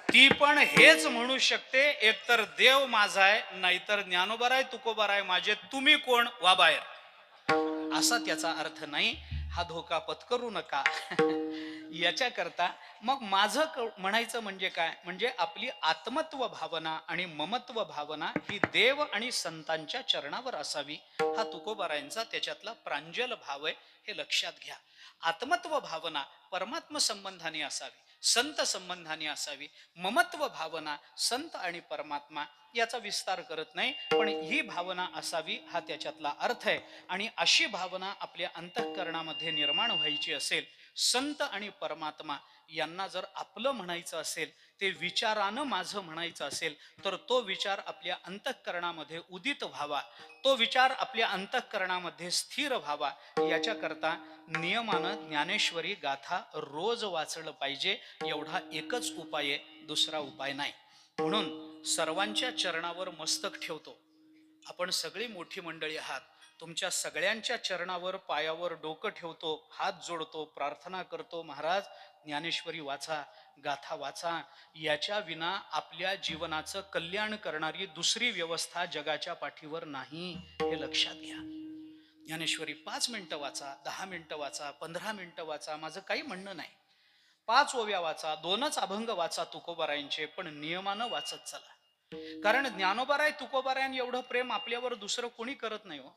ती पण हेच म्हणू शकते, एकतर देव माझा आहे, नाहीतर ज्ञानोबाराय तुकोबाराय माझे, तुम्ही कोण वा बाहेर. असा त्याचा अर्थ नाही. हा धोका पत्करू नका. याच्याकरता मग माझं म्हणायचं म्हणजे काय, म्हणजे आपली आत्मत्व भावना आणि ममत्व भावना ही देव आणि संतांच्या चरणावर असावी. हा तुकोबारायांचा त्याच्यातला प्रांजल भाव आहे, हे लक्षात घ्या. आत्मत्व भावना परमात्म संबंधाने असावी, संत संबंधाने असावी. ममत्व भावना संत आणि परमात्मा याचा विस्तार करत नाही, पण ही भावना असावी, हा त्याच्यातला अर्थ आहे. आणि अशी भावना आपल्या अंतःकरणामध्ये निर्माण व्हायची असेल, संत आणि परमात्मा यांना जर आपलं म्हणायचं असेल, ते विचारानं माझं म्हणायचं असेल, तर तो विचार आपल्या अंतःकरणामध्ये उदित व्हावा, तो विचार आपल्या अंतःकरणामध्ये स्थिर व्हावा. याच्याकरता नियमानं ज्ञानेश्वरी गाथा रोज वाचलं पाहिजे. एवढा एकच उपाय आहे, दुसरा उपाय नाही. म्हणून सर्वांच्या चरणावर मस्तक ठेवतो. आपण सगळी मोठी मंडळी आहात, तुमच्या सगळ्यांच्या चरणावर पायावर डोकं ठेवतो, हात जोडतो, प्रार्थना करतो, महाराज ज्ञानेश्वरी वाचा, गाथा वाचा. याच्या विना आपल्या जीवनाचं कल्याण करणारी दुसरी व्यवस्था जगाच्या पाठीवर नाही, हे लक्षात घ्या. ज्ञानेश्वरी 5 मिनिटं वाचा, 10 मिनिटं वाचा, 15 मिनिटं वाचा, माझं काही म्हणणं नाही. 5 ओव्या वाचा, 2च अभंग वाचा तुकोबारायांचे, पण नियमानं वाचत चला. कारण ज्ञानोबाराय तुकोबारायन एवढं प्रेम आपल्यावर दुसरं कोणी करत नाही हो.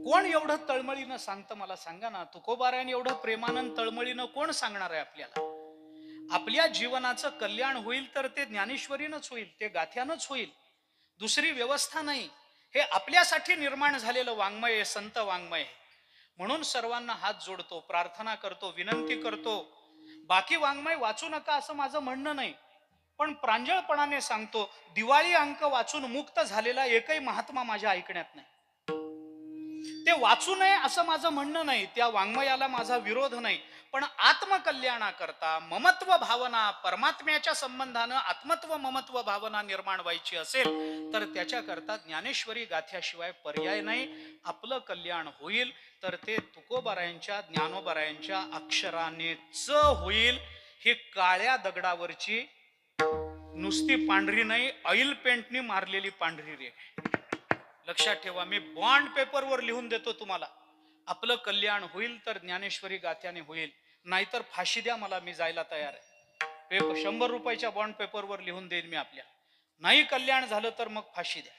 कोण एवढं तळमळीनं सांगतं मला सांगा ना. तुकोबारायन एवढं प्रेमानं तळमळीनं कोण सांगणार आहे आपल्याला. आपल्या जीवनाचं कल्याण होईल तर ते ज्ञानेश्वरीनंच होईल, ते गाथ्यानंच होईल, दुसरी व्यवस्था नाही. हे आपल्यासाठी निर्माण झालेलं वाङ्मय आहे, संत वाङ्मय आहे. म्हणून सर्वांना हात जोडतो, प्रार्थना करतो, विनंती करतो. बाकी वाङ्मय वाचू नका असं माझं म्हणणं नाही, पण प्रांजळपणाने सांगतो, दिवाळी अंक वाचून मुक्त झालेला एकही महात्मा माझ्या ऐकण्यात नाही. ते वाचू नये असं माझं म्हणणं नाही, त्या वाङ्मयाला माझा विरोध नाही. पण आत्मकल्याणाकरता ममत्व भावना, परमात्म्याच्या संबंधानं आत्मत्व ममत्व भावना निर्माण व्हायची असेल, तर त्याच्याकरता ज्ञानेश्वरी गाथ्याशिवाय पर्याय नाही. आपलं कल्याण होईल तर ते तुकोबारायांच्या ज्ञानोबारायांच्या अक्षरानेच होईल. ही काळ्या दगडावरची नुसती पांढरी नाही, ऑइल पेंटनी मारलेली पांढरी रेख. लक्षात ठेवा, मी बॉन्ड पेपरवर लिहून देतो तुम्हाला. आपलं कल्याण होईल तर ज्ञानेश्वरी गाथ्याने होईल, नाहीतर फाशी द्या मला, मी जायला तयार आहे. 100 रुपयाच्या बॉन्ड पेपरवर लिहून देईन मी आपल्या. नाही कल्याण झालं तर मग फाशी द्या.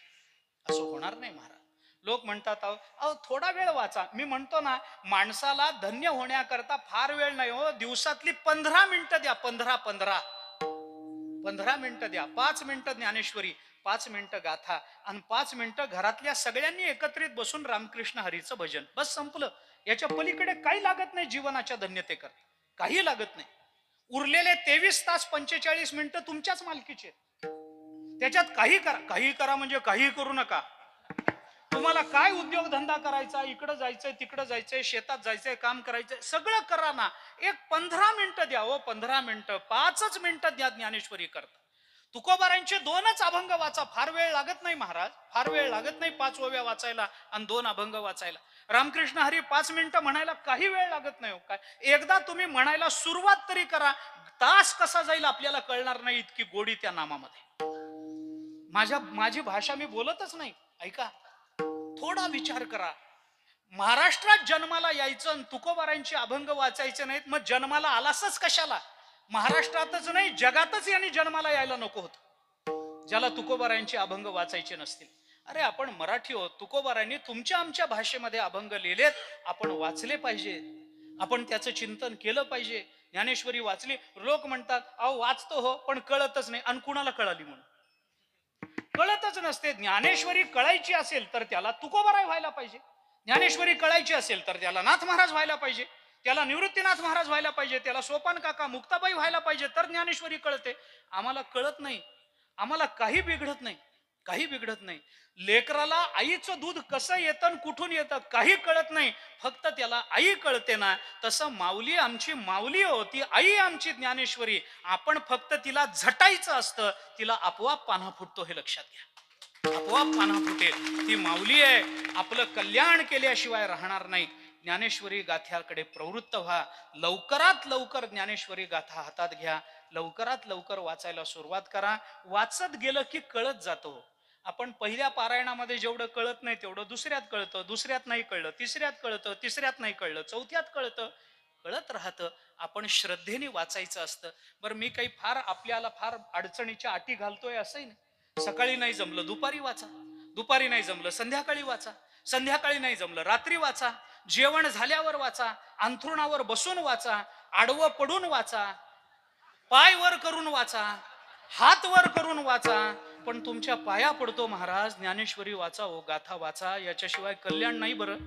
असं होणार नाही महाराज. लोक म्हणतात, अहो थोडा वेळ वाचा. मी म्हणतो ना, माणसाला धन्य होण्याकरता फार वेळ नाही हो, दिवसातली 15 मिनिटं द्या. 15 मिनिटं द्या. 5 मिनिटं ज्ञानेश्वरी, 5 मिनिटं गाथा, आणि 5 मिनिटं घरातल्या सगळ्यांनी एकत्रित बसून रामकृष्ण हरीचं भजन. बस संपलं. याच्या पलीकडे काही लागत नाही जीवनाच्या धन्यतेकरता, काही लागत नाही. उरलेले 23 तास 45 मिनिटं तुमच्याच मालकीचे. त्याच्यात काही करा. काही करा म्हणजे काही करू नका. तुम्हाला काय उद्योगधंदा करायचा, इकडं जायचंय, तिकडं जायचंय, शेतात जायचंय, काम करायचंय, सगळं करा ना. एक 15 मिनिटं द्या हो, 15 मिनिटं, 5च मिनिटं द्या ज्ञानेश्वरी करता. तुकोबारांचे 2च अभंग वाचा, फार वेळ लागत नाही महाराज, फार वेळ लागत नाही 5 ओव्या वाचायला आणि 2 अभंग वाचायला. रामकृष्ण हरी 5 मिनिटं म्हणायला काही वेळ लागत नाही हो. काय एकदा तुम्ही म्हणायला सुरुवात तरी करा, तास कसा जाईल आपल्याला कळणार नाही, इतकी गोडी त्या नामामध्ये. माझी भाषा मी बोलतच नाही, ऐका, थोडा विचार करा. महाराष्ट्रात जन्माला यायचं आणि तुकोबारांचे अभंग वाचायचे नाहीत, मग जन्माला आलासच कशाला? महाराष्ट्रातच नाही जगातच यांनी जन्माला यायला नको होत ज्याला तुकोबारांचे अभंग वाचायचे नसतील. अरे आपण मराठी आहोत, तुकोबारांनी तुमच्या आमच्या भाषेमध्ये अभंग लिहिलेत, आपण वाचले पाहिजे, आपण त्याचं चिंतन केलं पाहिजे. ज्ञानेश्वरी वाचली, लोक म्हणतात अहो वाचतो हो पण कळतच नाही, आणि कुणाला कळाली म्हणून? कळतच नसते. ज्ञानेश्वरी कळायची असेल तर त्याला तुकोबाराय व्हायला पाहिजे, ज्ञानेश्वरी कळायची असेल तर त्याला नाथ महाराज व्हायला पाहिजे, त्याला निवृत्तीनाथ महाराज व्हायला पाहिजे, त्याला सोपान काका मुक्ताबाई व्हायला पाहिजे, तर ज्ञानेश्वरी कळते. आम्हाला कळत नाही, आम्हाला काही बिघडत नाही, काही बिघडत नाही. लेकराला आईचं दूध कसं येतं कुठून येतं काही कळत नाही, फक्त त्याला आई कळते ना. तसं माऊली आमची माऊली होती, आई आमची ज्ञानेश्वरी, आपण फक्त तिला झटायचं असतं, तिला आपोआप पान्हा फुटतो, हे लक्षात घ्या. आपोआप पान्हा फुटेल. ती माऊली आहे, आपलं कल्याण केल्याशिवाय राहणार नाही. ज्ञानेश्वरी गाथ्याकडे प्रवृत्त व्हा, लवकरात लवकर ज्ञानेश्वरी गाथा हातात घ्या, लवकरात लवकर वाचायला सुरुवात करा. वाचत गेलं की कळत जातो. आपण पहिल्या पारायणामध्ये जेवढं कळत नाही तेवढं दुसऱ्यात कळतं, दुसऱ्यात नाही कळलं, तिसऱ्यात कळतं, तिसऱ्यात नाही कळलं, चौथ्यात कळतं, कळत राहतं. आपण श्रद्धेने वाचायचं असतं. बरं, मी काही आपल्याला फार अडचणीच्या अटी घालतोय असंही नाही. सकाळी नाही जमलं दुपारी वाचा, दुपारी नाही जमलं संध्याकाळी वाचा, संध्याकाळी नाही जमलं रात्री वाचा, जेवण झाल्यावर वाचा, अंथरुणावर बसून वाचा, आडवं पडून वाचा, पाय वर करून वाचा, हात वर करून वाचा, पण तुमच्या पाया पडतो महाराज, ज्ञानेश्वरी वाचा, ओ गाथा वाचा. याच्याशिवाय कल्याण नाही, बरं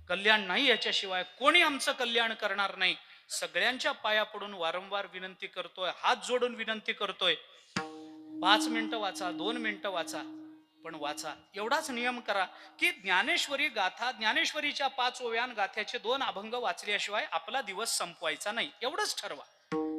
कल्याण नाही. याच्याशिवाय कोणी आमचं कल्याण करणार नाही. सगळ्यांच्या पाया पडून वारंवार विनंती करतोय, हात जोडून विनंती करतोय. 5 मिनिटं वाचा, 2 मिनिटं वाचा, पण वाचा. एवढाच नियम करा की ज्ञानेश्वरी गाथा, ज्ञानेश्वरीच्या 5 ओव्यान गाथ्याचे 2 अभंग वाचल्याशिवाय आपला दिवस संपवायचा नाही, एवढंच ठरवा.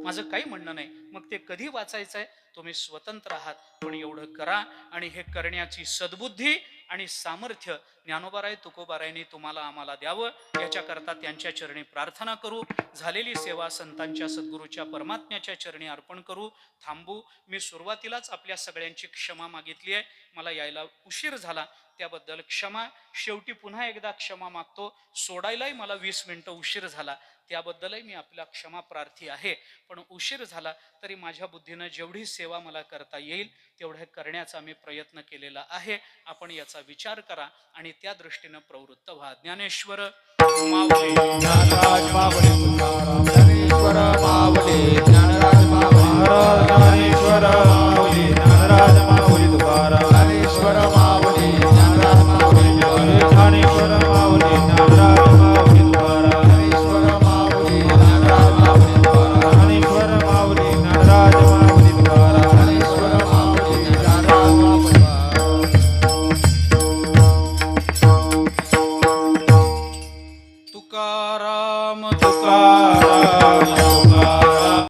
माझं काही म्हणणं नाही. मग ते कधी वाचायचंय तुम्ही स्वतंत्र आहात, पण एवढं करा. आणि हे करण्याची सद्बुद्धी आणि सामर्थ्य ज्ञानोबाराय तुकोबारायांनी तुम्हाला आम्हाला द्यावं, याच्याकरता त्यांच्या चरणी प्रार्थना करू. झालेली सेवा संतांच्या सद्गुरूच्या परमात्म्याच्या चरणी अर्पण करू. थांबू. मी सुरुवातीलाच आपल्या सगळ्यांची क्षमा मागितली आहे, मला यायला उशीर झाला त्याबद्दल क्षमा. शेवटी पुन्हा एकदा क्षमा मागतो, सोडायलाही मला 20 मिनिटं उशीर झाला, त्याबद्दलही मी आपला क्षमा प्रार्थी आहे. पण उशीर झाला तरी माझ्या बुद्धीनं जेवढी सेवा मला करता येईल तेवढे करण्याचा मी प्रयत्न केलेला आहे. आपण याचा विचार करा आणि त्या दृष्टीनं प्रवृत्त व्हा. ज्ञानेश्वर माऊली, ज्ञानराज माऊली तुकाराम, ज्ञानेश्वर माऊली, ज्ञानराज माऊली, ज्ञानेश्वर